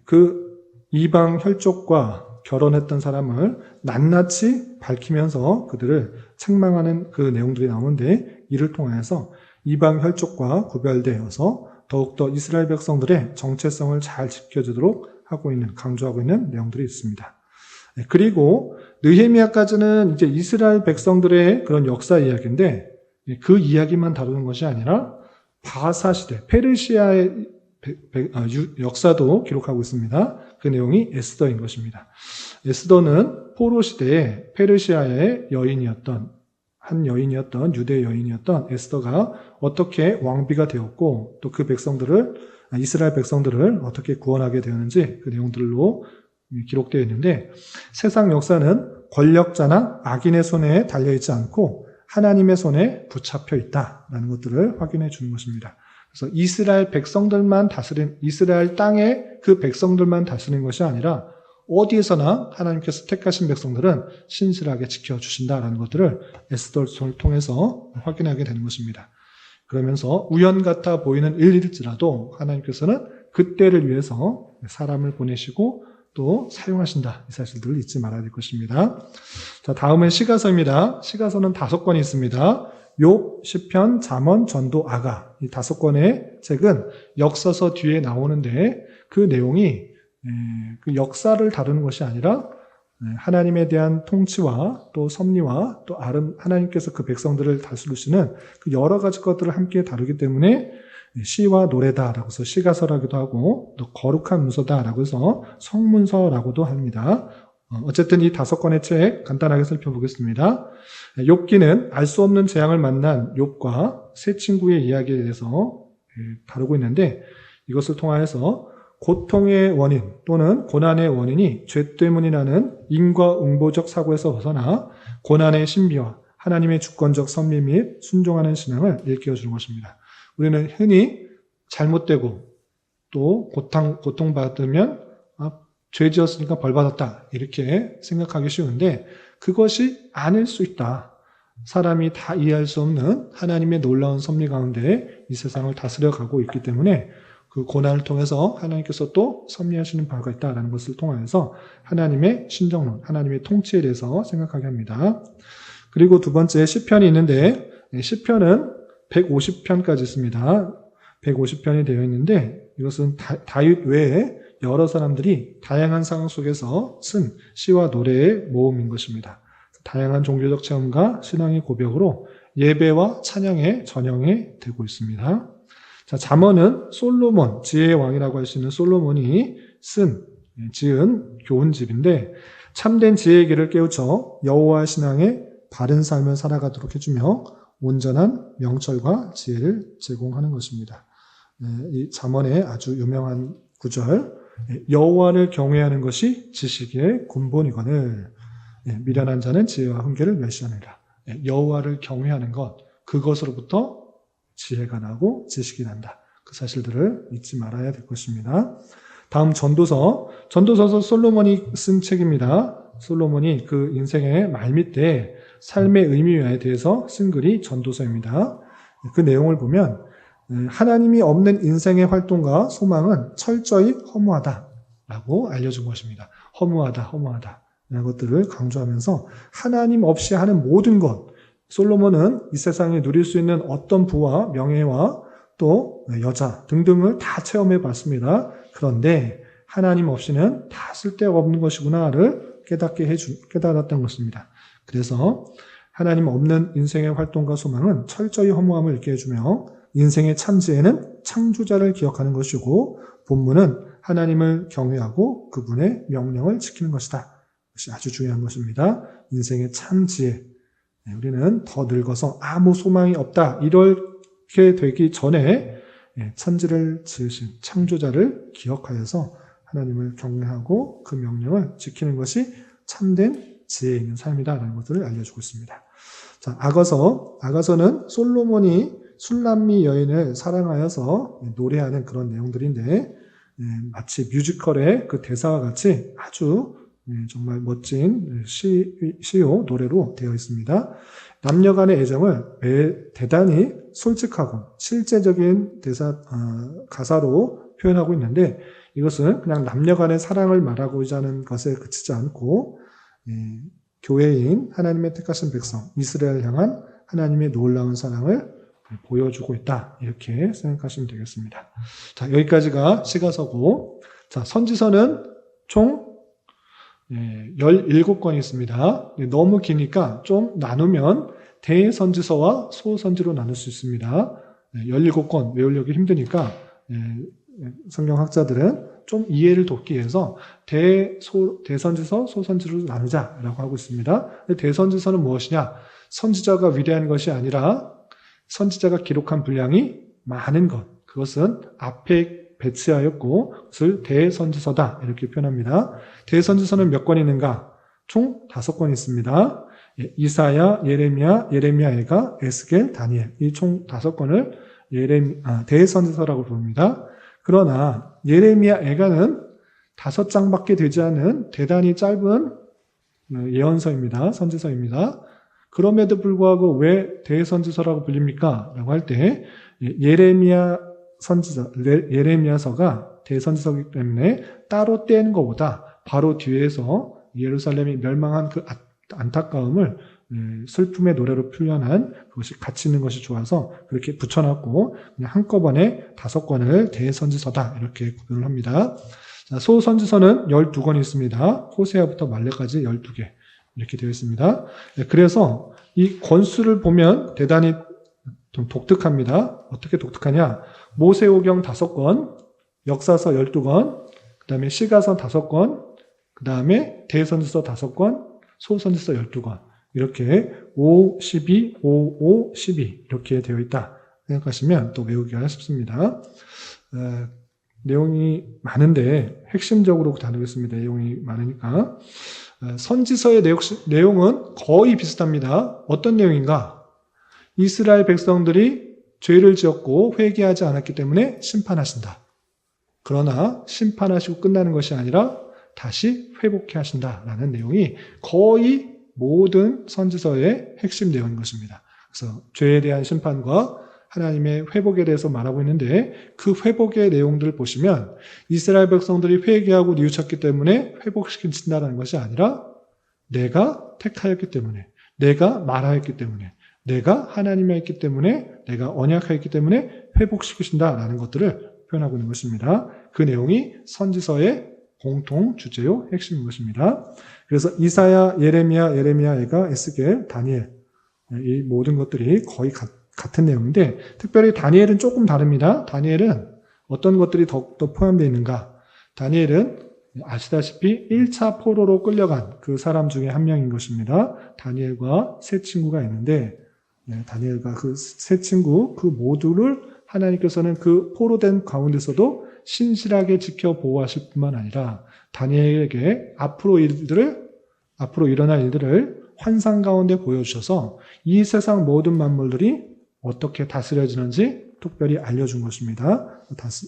그 이방 혈족과 결혼했던 사람을 낱낱이 밝히면서 그들을 책망하는 그 내용들이 나오는데, 이를 통해서 이방 혈족과 구별되어서 더욱더 이스라엘 백성들의 정체성을 잘 지켜주도록 강조하고 있는 내용들이 있습니다. 그리고 느헤미야까지는 이제 이스라엘 백성들의 그런 역사 이야기인데, 그 이야기만 다루는 것이 아니라 바사 시대, 페르시아의 역사도 기록하고 있습니다. 그 내용이 에스더인 것입니다. 에스더는 포로 시대에 페르시아의 한 여인이었던 유대 여인이었던 에스더가 어떻게 왕비가 되었고, 또 그 이스라엘 백성들을 어떻게 구원하게 되었는지 그 내용들로 기록되어 있는데, 세상 역사는 권력자나 악인의 손에 달려있지 않고 하나님의 손에 붙잡혀 있다라는 것들을 확인해 주는 것입니다. 그래서 이스라엘 땅의 그 백성들만 다스리는 것이 아니라 어디에서나 하나님께서 택하신 백성들은 신실하게 지켜주신다라는 것들을 에스더를 통해서 확인하게 되는 것입니다. 그러면서 우연 같아 보이는 일일지라도 하나님께서는 그때를 위해서 사람을 보내시고 또 사용하신다. 이 사실들을 잊지 말아야 될 것입니다. 자, 다음은 시가서입니다. 시가서는 5권이 있습니다. 욥, 시편, 잠언, 전도, 아가. 이 5권의 책은 역사서 뒤에 나오는데, 그 내용이 그 역사를 다루는 것이 아니라 하나님에 대한 통치와 또 섭리와 또 하나님께서 그 백성들을 다스리시는 그 여러 가지 것들을 함께 다루기 때문에 시와 노래다라고 해서 시가서라고도 하고, 또 거룩한 문서다라고 해서 성문서라고도 합니다. 어쨌든 이 5권의 책 간단하게 살펴보겠습니다. 욥기는 알 수 없는 재앙을 만난 욥과 세 친구의 이야기에 대해서 다루고 있는데, 이것을 통하여서 고통의 원인 또는 고난의 원인이 죄 때문이라는 인과응보적 사고에서 벗어나 고난의 신비와 하나님의 주권적 섭리 및 순종하는 신앙을 일깨워주는 것입니다. 우리는 흔히 잘못되고 또 고통받으면 죄 지었으니까 벌 받았다 이렇게 생각하기 쉬운데, 그것이 아닐 수 있다. 사람이 다 이해할 수 없는 하나님의 놀라운 섭리 가운데 이 세상을 다스려 가고 있기 때문에 그 고난을 통해서 하나님께서 또 섭리하시는 바가 있다는 것을 통해서 하나님의 신정론, 하나님의 통치에 대해서 생각하게 합니다. 그리고 두 번째 시편이 있는데, 시편은 150편까지 있습니다. 150편이 되어 있는데, 이것은 다윗 외에 여러 사람들이 다양한 상황 속에서 쓴 시와 노래의 모음인 것입니다. 다양한 종교적 체험과 신앙의 고백으로 예배와 찬양의 전형이 되고 있습니다. 자, 잠언은 솔로몬, 지혜의 왕이라고 할 수 있는 솔로몬이 지은 교훈집인데, 참된 지혜의 길을 깨우쳐 여호와 신앙의 바른 삶을 살아가도록 해주며 온전한 명철과 지혜를 제공하는 것입니다. 이 잠언의 아주 유명한 구절, 여호와를 경외하는 것이 지식의 근본이거늘 미련한 자는 지혜와 훈계를 멸시하느니라. 여호와를 경외하는 것, 그것으로부터 지혜가 나고 지식이 난다. 그 사실들을 잊지 말아야 될 것입니다. 다음 전도서서 솔로몬이 쓴 책입니다. 솔로몬이 그 인생의 말미때 삶의 의미에 대해서 쓴 글이 전도서입니다. 그 내용을 보면 하나님이 없는 인생의 활동과 소망은 철저히 허무하다 라고 알려준 것입니다. 허무하다, 허무하다. 이런 것들을 강조하면서 하나님 없이 하는 모든 것, 솔로몬은 이 세상에 누릴 수 있는 어떤 부와 명예와 또 여자 등등을 다 체험해 봤습니다. 그런데 하나님 없이는 다 쓸데없는 것이구나를 깨달았던 것입니다. 그래서 하나님 없는 인생의 활동과 소망은 철저히 허무함을 느끼게 해주며 인생의 참지에는 창조자를 기억하는 것이고 본문은 하나님을 경외하고 그분의 명령을 지키는 것이다. 그것이 아주 중요한 것입니다. 인생의 참지혜. 우리는 더 늙어서 아무 소망이 없다. 이렇게 되기 전에 천지를 지으신 창조자를 기억하여서 하나님을 경외하고 그 명령을 지키는 것이 참된 지혜 있는 삶이다라는 것들을 알려주고 있습니다. 자, 아가서는 솔로몬이 술람미 여인을 사랑하여서 노래하는 그런 내용들인데 마치 뮤지컬의 그 대사와 같이 아주 정말 멋진 시요 노래로 되어 있습니다. 남녀 간의 애정을 대단히 솔직하고 실제적인 가사로 표현하고 있는데 이것은 그냥 남녀 간의 사랑을 말하고자 하는 것에 그치지 않고 교회인 하나님의 택하신 백성 이스라엘 향한 하나님의 놀라운 사랑을 보여주고 있다. 이렇게 생각하시면 되겠습니다. 자, 여기까지가 시가서고, 자, 선지서는 총 17권이 있습니다. 너무 기니까 좀 나누면 대선지서와 소선지로 나눌 수 있습니다. 17권 외우려기 힘드니까 성경학자들은 좀 이해를 돕기 위해서 대선지서, 소선지로 나누자라고 하고 있습니다. 대선지서는 무엇이냐? 선지자가 위대한 것이 아니라 선지자가 기록한 분량이 많은 것. 그것은 앞에 배치하였고 그것을 대선지서다 이렇게 표현합니다. 대선지서는 몇 권 있는가? 총 5권 있습니다. 이사야, 예레미야애가, 에스겔, 다니엘 이 총 5권을 대선지서라고 부릅니다. 그러나 예레미야애가는 5장밖에 되지 않은 대단히 짧은 예언서입니다. 선지서입니다. 그럼에도 불구하고 왜 대선지서라고 불립니까? 라고 할 때 예레미야서가 대선지서이기 때문에 따로 떼는 것보다 바로 뒤에서 예루살렘이 멸망한 그 안타까움을 슬픔의 노래로 표현한 그것이 가치 있는 것이 좋아서 그렇게 붙여놨고 그냥 한꺼번에 5권을 대선지서다 이렇게 구별을 합니다. 자, 소선지서는 12권이 있습니다. 호세아부터 말레까지 12개 이렇게 되어 있습니다. 그래서 이 권수를 보면 대단히 좀 독특합니다. 어떻게 독특하냐? 모세오경 5권, 역사서 12권, 그 다음에 시가서 5권, 그 다음에 대선지서 5권, 소선지서 12권 이렇게 5, 12, 5, 5, 12 이렇게 되어 있다 생각하시면 또 외우기가 쉽습니다. 내용이 많은데 핵심적으로 다루겠습니다. 내용이 많으니까. 선지서의 내용은 거의 비슷합니다. 어떤 내용인가? 이스라엘 백성들이 죄를 지었고 회개하지 않았기 때문에 심판하신다. 그러나 심판하시고 끝나는 것이 아니라 다시 회복해 하신다라는 내용이 거의 모든 선지서의 핵심 내용인 것입니다. 그래서 죄에 대한 심판과 하나님의 회복에 대해서 말하고 있는데 그 회복의 내용들을 보시면 이스라엘 백성들이 회개하고 뉘우쳤기 때문에 회복시킨다는 것이 아니라 내가 택하였기 때문에 내가 말하였기 때문에 내가 하나님이었기 때문에 내가 언약하였기 때문에 회복시키신다라는 것들을 표현하고 있는 것입니다. 그 내용이 선지서의 공통 주제요 핵심인 것입니다. 그래서 이사야, 예레미야애가, 에스겔, 다니엘 이 모든 것들이 거의 같은 내용인데 특별히 다니엘은 조금 다릅니다. 다니엘은 어떤 것들이 더욱더 포함되어 있는가? 다니엘은 아시다시피 1차 포로로 끌려간 그 사람 중에 한 명인 것입니다. 다니엘과 세 친구가 있는데 다니엘과 그 세 친구 그 모두를 하나님께서는 그 포로된 가운데서도 신실하게 지켜 보호하실 뿐만 아니라 다니엘에게 앞으로 일어날 일들을 환상 가운데 보여주셔서 이 세상 모든 만물들이 어떻게 다스려지는지 특별히 알려준 것입니다.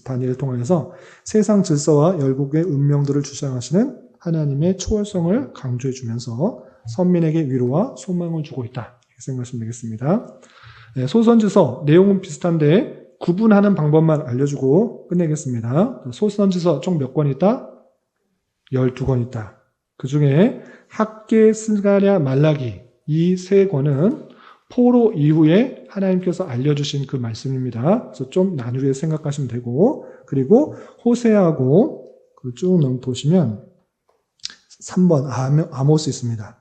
다니엘을 통해서 세상 질서와 열국의 운명들을 주장하시는 하나님의 초월성을 강조해 주면서 선민에게 위로와 소망을 주고 있다. 이렇게 생각하시면 되겠습니다. 소선지서 내용은 비슷한데 구분하는 방법만 알려주고 끝내겠습니다. 소선지서 총 몇 권 있다? 12권 있다. 그 중에 학개, 스가랴, 말라기 이 세 권은 포로 이후에 하나님께서 알려주신 그 말씀입니다. 그래서 좀 나누게 생각하시면 되고, 그리고 호세아하고 쭉 보시면 3번 아모스 있습니다.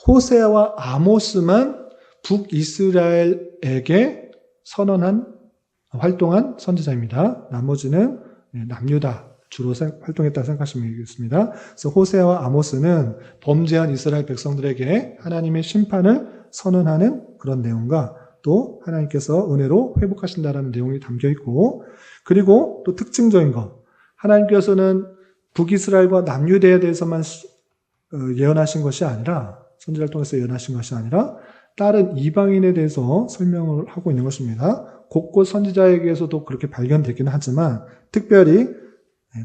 호세아와 아모스만 북이스라엘에게 활동한 선지자입니다. 나머지는 남유다 주로 활동했다 생각하시면 되겠습니다. 그래서 호세아와 아모스는 범죄한 이스라엘 백성들에게 하나님의 심판을 선언하는 그런 내용과 또 하나님께서 은혜로 회복하신다라는 내용이 담겨 있고, 그리고 또 특징적인 것, 하나님께서는 북이스라엘과 남유대에 대해서만 예언하신 것이 아니라, 선지자를 통해서 예언하신 것이 아니라 다른 이방인에 대해서 설명을 하고 있는 것입니다. 곳곳 선지자에게서도 그렇게 발견되기는 하지만 특별히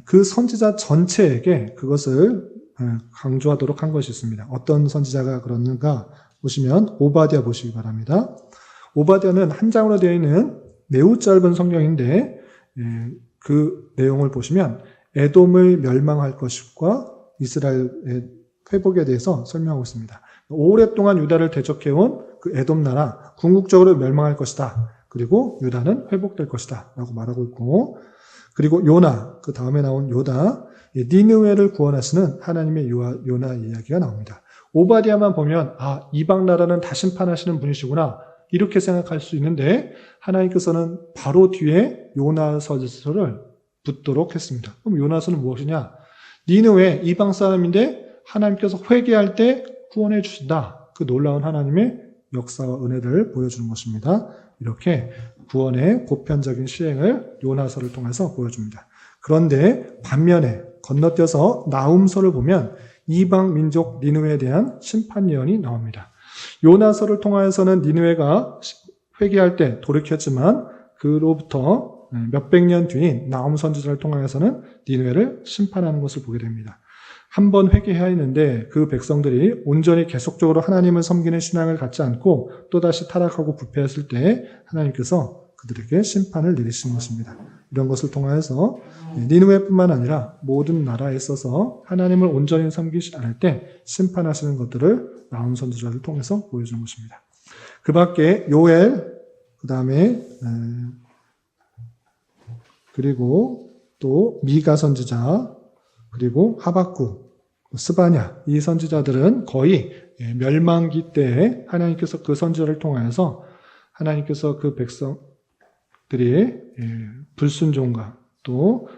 그 선지자 전체에게 그것을 강조하도록 한 것이 있습니다. 어떤 선지자가 그러는가 보시면 오바댜 보시기 바랍니다. 오바댜는 한 장으로 되어 있는 매우 짧은 성경인데 그 내용을 보시면 에돔을 멸망할 것과 이스라엘의 회복에 대해서 설명하고 있습니다. 오랫동안 유다를 대적해온 그 에돔 나라 궁극적으로 멸망할 것이다. 그리고 유다는 회복될 것이다 라고 말하고 있고, 그리고 요나, 그 다음에 나온 요다, 니느웨를 구원하시는 하나님의 요나 이야기가 나옵니다. 오바댜만 보면 이방 나라는 다 심판하시는 분이시구나 이렇게 생각할 수 있는데 하나님께서는 바로 뒤에 요나서를 붙도록 했습니다. 그럼 요나서는 무엇이냐? 니느웨 이방 사람인데 하나님께서 회개할 때 구원해 주신다. 그 놀라운 하나님의 역사와 은혜를 보여주는 것입니다. 이렇게 구원의 보편적인 시행을 요나서를 통해서 보여줍니다. 그런데 반면에 건너뛰어서 나훔서를 보면 이방 민족 니느웨에 대한 심판 예언이 나옵니다. 요나서를 통하여서는 니느웨가 회개할 때 돌이켰지만 그로부터 몇백 년 뒤인 나훔 선지자를 통하여서는 니느웨를 심판하는 것을 보게 됩니다. 한 번 회개해야 했는데 그 백성들이 온전히 계속적으로 하나님을 섬기는 신앙을 갖지 않고 또다시 타락하고 부패했을 때 하나님께서 그들에게 심판을 내리시는 것입니다. 이런 것을 통하여서 니느웨뿐만 아니라 모든 나라에 있어서 하나님을 온전히 섬기지 않을 때 심판하시는 것들을 나훔 선지자를 통해서 보여주는 것입니다. 그 밖에 요엘, 그 다음에 그리고 또 미가 선지자, 그리고 하박국, 스바냐 이 선지자들은 거의 멸망기 때에 하나님께서 그 선지자를 통하여서 하나님께서 그 백성들이 불순종과 또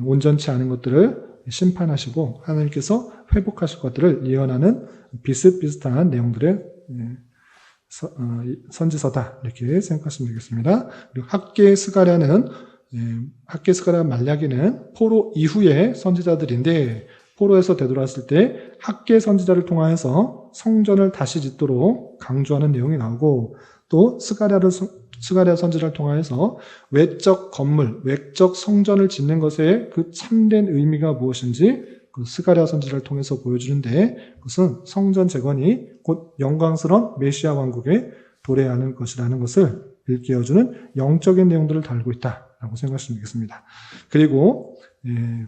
온전치 않은 것들을 심판하시고 하나님께서 회복하실 것들을 예언하는 비슷비슷한 내용들의 선지서다 이렇게 생각하시면 되겠습니다. 그리고 학개 스가랴 말라기는 포로 이후의 선지자들인데 포로에서 되돌았을 때 학개 선지자를 통하여서 성전을 다시 짓도록 강조하는 내용이 나오고, 또 스가랴 선지자를 통하여서 외적 건물, 외적 성전을 짓는 것의 그 참된 의미가 무엇인지 그 스가랴 선지자를 통해서 보여주는데, 그것은 성전 재건이 곧 영광스러운 메시아 왕국에 도래하는 것이라는 것을 일깨워주는 영적인 내용들을 다루고 있다라고 생각하시면 되겠습니다. 그리고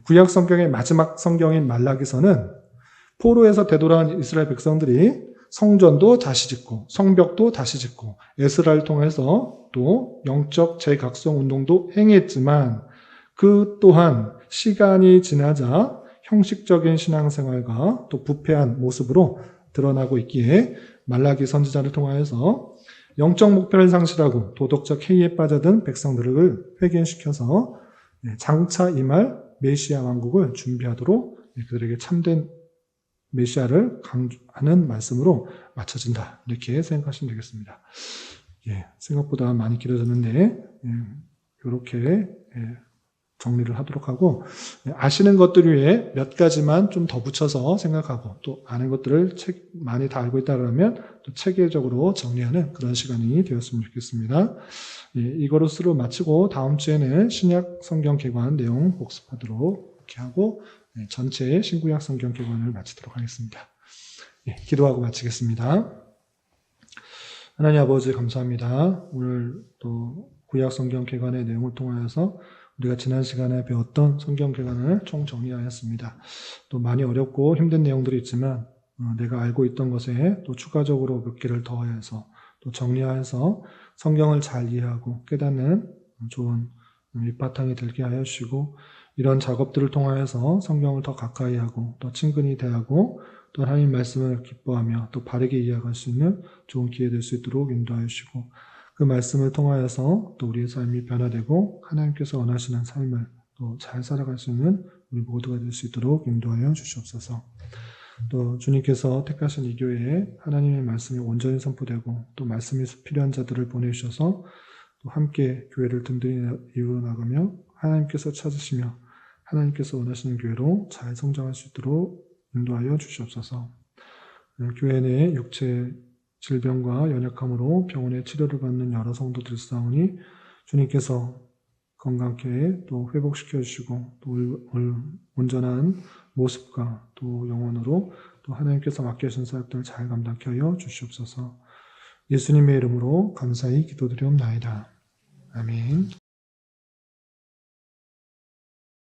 구약 성경의 마지막 성경인 말라기서는 포로에서 되돌아온 이스라엘 백성들이 성전도 다시 짓고 성벽도 다시 짓고 에스라를 통해서 또 영적 재각성 운동도 행했지만 그 또한 시간이 지나자 형식적인 신앙생활과 또 부패한 모습으로 드러나고 있기에 말라기 선지자를 통하여서 영적 목표를 상실하고 도덕적 해이에 빠져든 백성들을 회개시켜서 장차 임할 메시아 왕국을 준비하도록 그들에게 참된 메시아를 강조하는 말씀으로 맞춰진다. 이렇게 생각하시면 되겠습니다. 생각보다 많이 길어졌는데 이렇게 정리를 하도록 하고, 아시는 것들 위에 몇 가지만 좀 더 붙여서 생각하고 또 아는 것들을 많이 다 알고 있다 그러면 또 체계적으로 정리하는 그런 시간이 되었으면 좋겠습니다. 이거로스로 마치고 다음 주에는 신약 성경 개관 내용 복습하도록 이렇게 하고 전체 신구약 성경 개관을 마치도록 하겠습니다. 기도하고 마치겠습니다. 하나님 아버지 감사합니다. 오늘 또 구약 성경 개관의 내용을 통하여서 우리가 지난 시간에 배웠던 성경 개관을 총정리하였습니다. 또 많이 어렵고 힘든 내용들이 있지만 내가 알고 있던 것에 또 추가적으로 몇 개를 더해서 또 정리하여서 성경을 잘 이해하고 깨닫는 좋은 밑바탕이 되게 하여 주시고, 이런 작업들을 통하여서 성경을 더 가까이 하고 또 친근히 대하고 또 하나님 말씀을 기뻐하며 또 바르게 이해할 수 있는 좋은 기회 될 수 있도록 인도하여 주시고, 그 말씀을 통하여서 또 우리의 삶이 변화되고 하나님께서 원하시는 삶을 또 잘 살아갈 수 있는 우리 모두가 될 수 있도록 인도하여 주시옵소서. 또 주님께서 택하신 이 교회에 하나님의 말씀이 온전히 선포되고 또 말씀이 필요한 자들을 보내주셔서 또 함께 교회를 든든히 이루어 나가며 하나님께서 찾으시며 하나님께서 원하시는 교회로 잘 성장할 수 있도록 인도하여 주시옵소서. 교회 내에 육체 질병과 연약함으로 병원에 치료를 받는 여러 성도들 싸우니 주님께서 건강케 또 회복시켜 주시고 또 온전한 모습과 또 영혼으로 또 하나님께서 맡겨주신 사역들을 잘 감당케 하여 주시옵소서. 예수님의 이름으로 감사히 기도드리옵나이다. 아멘.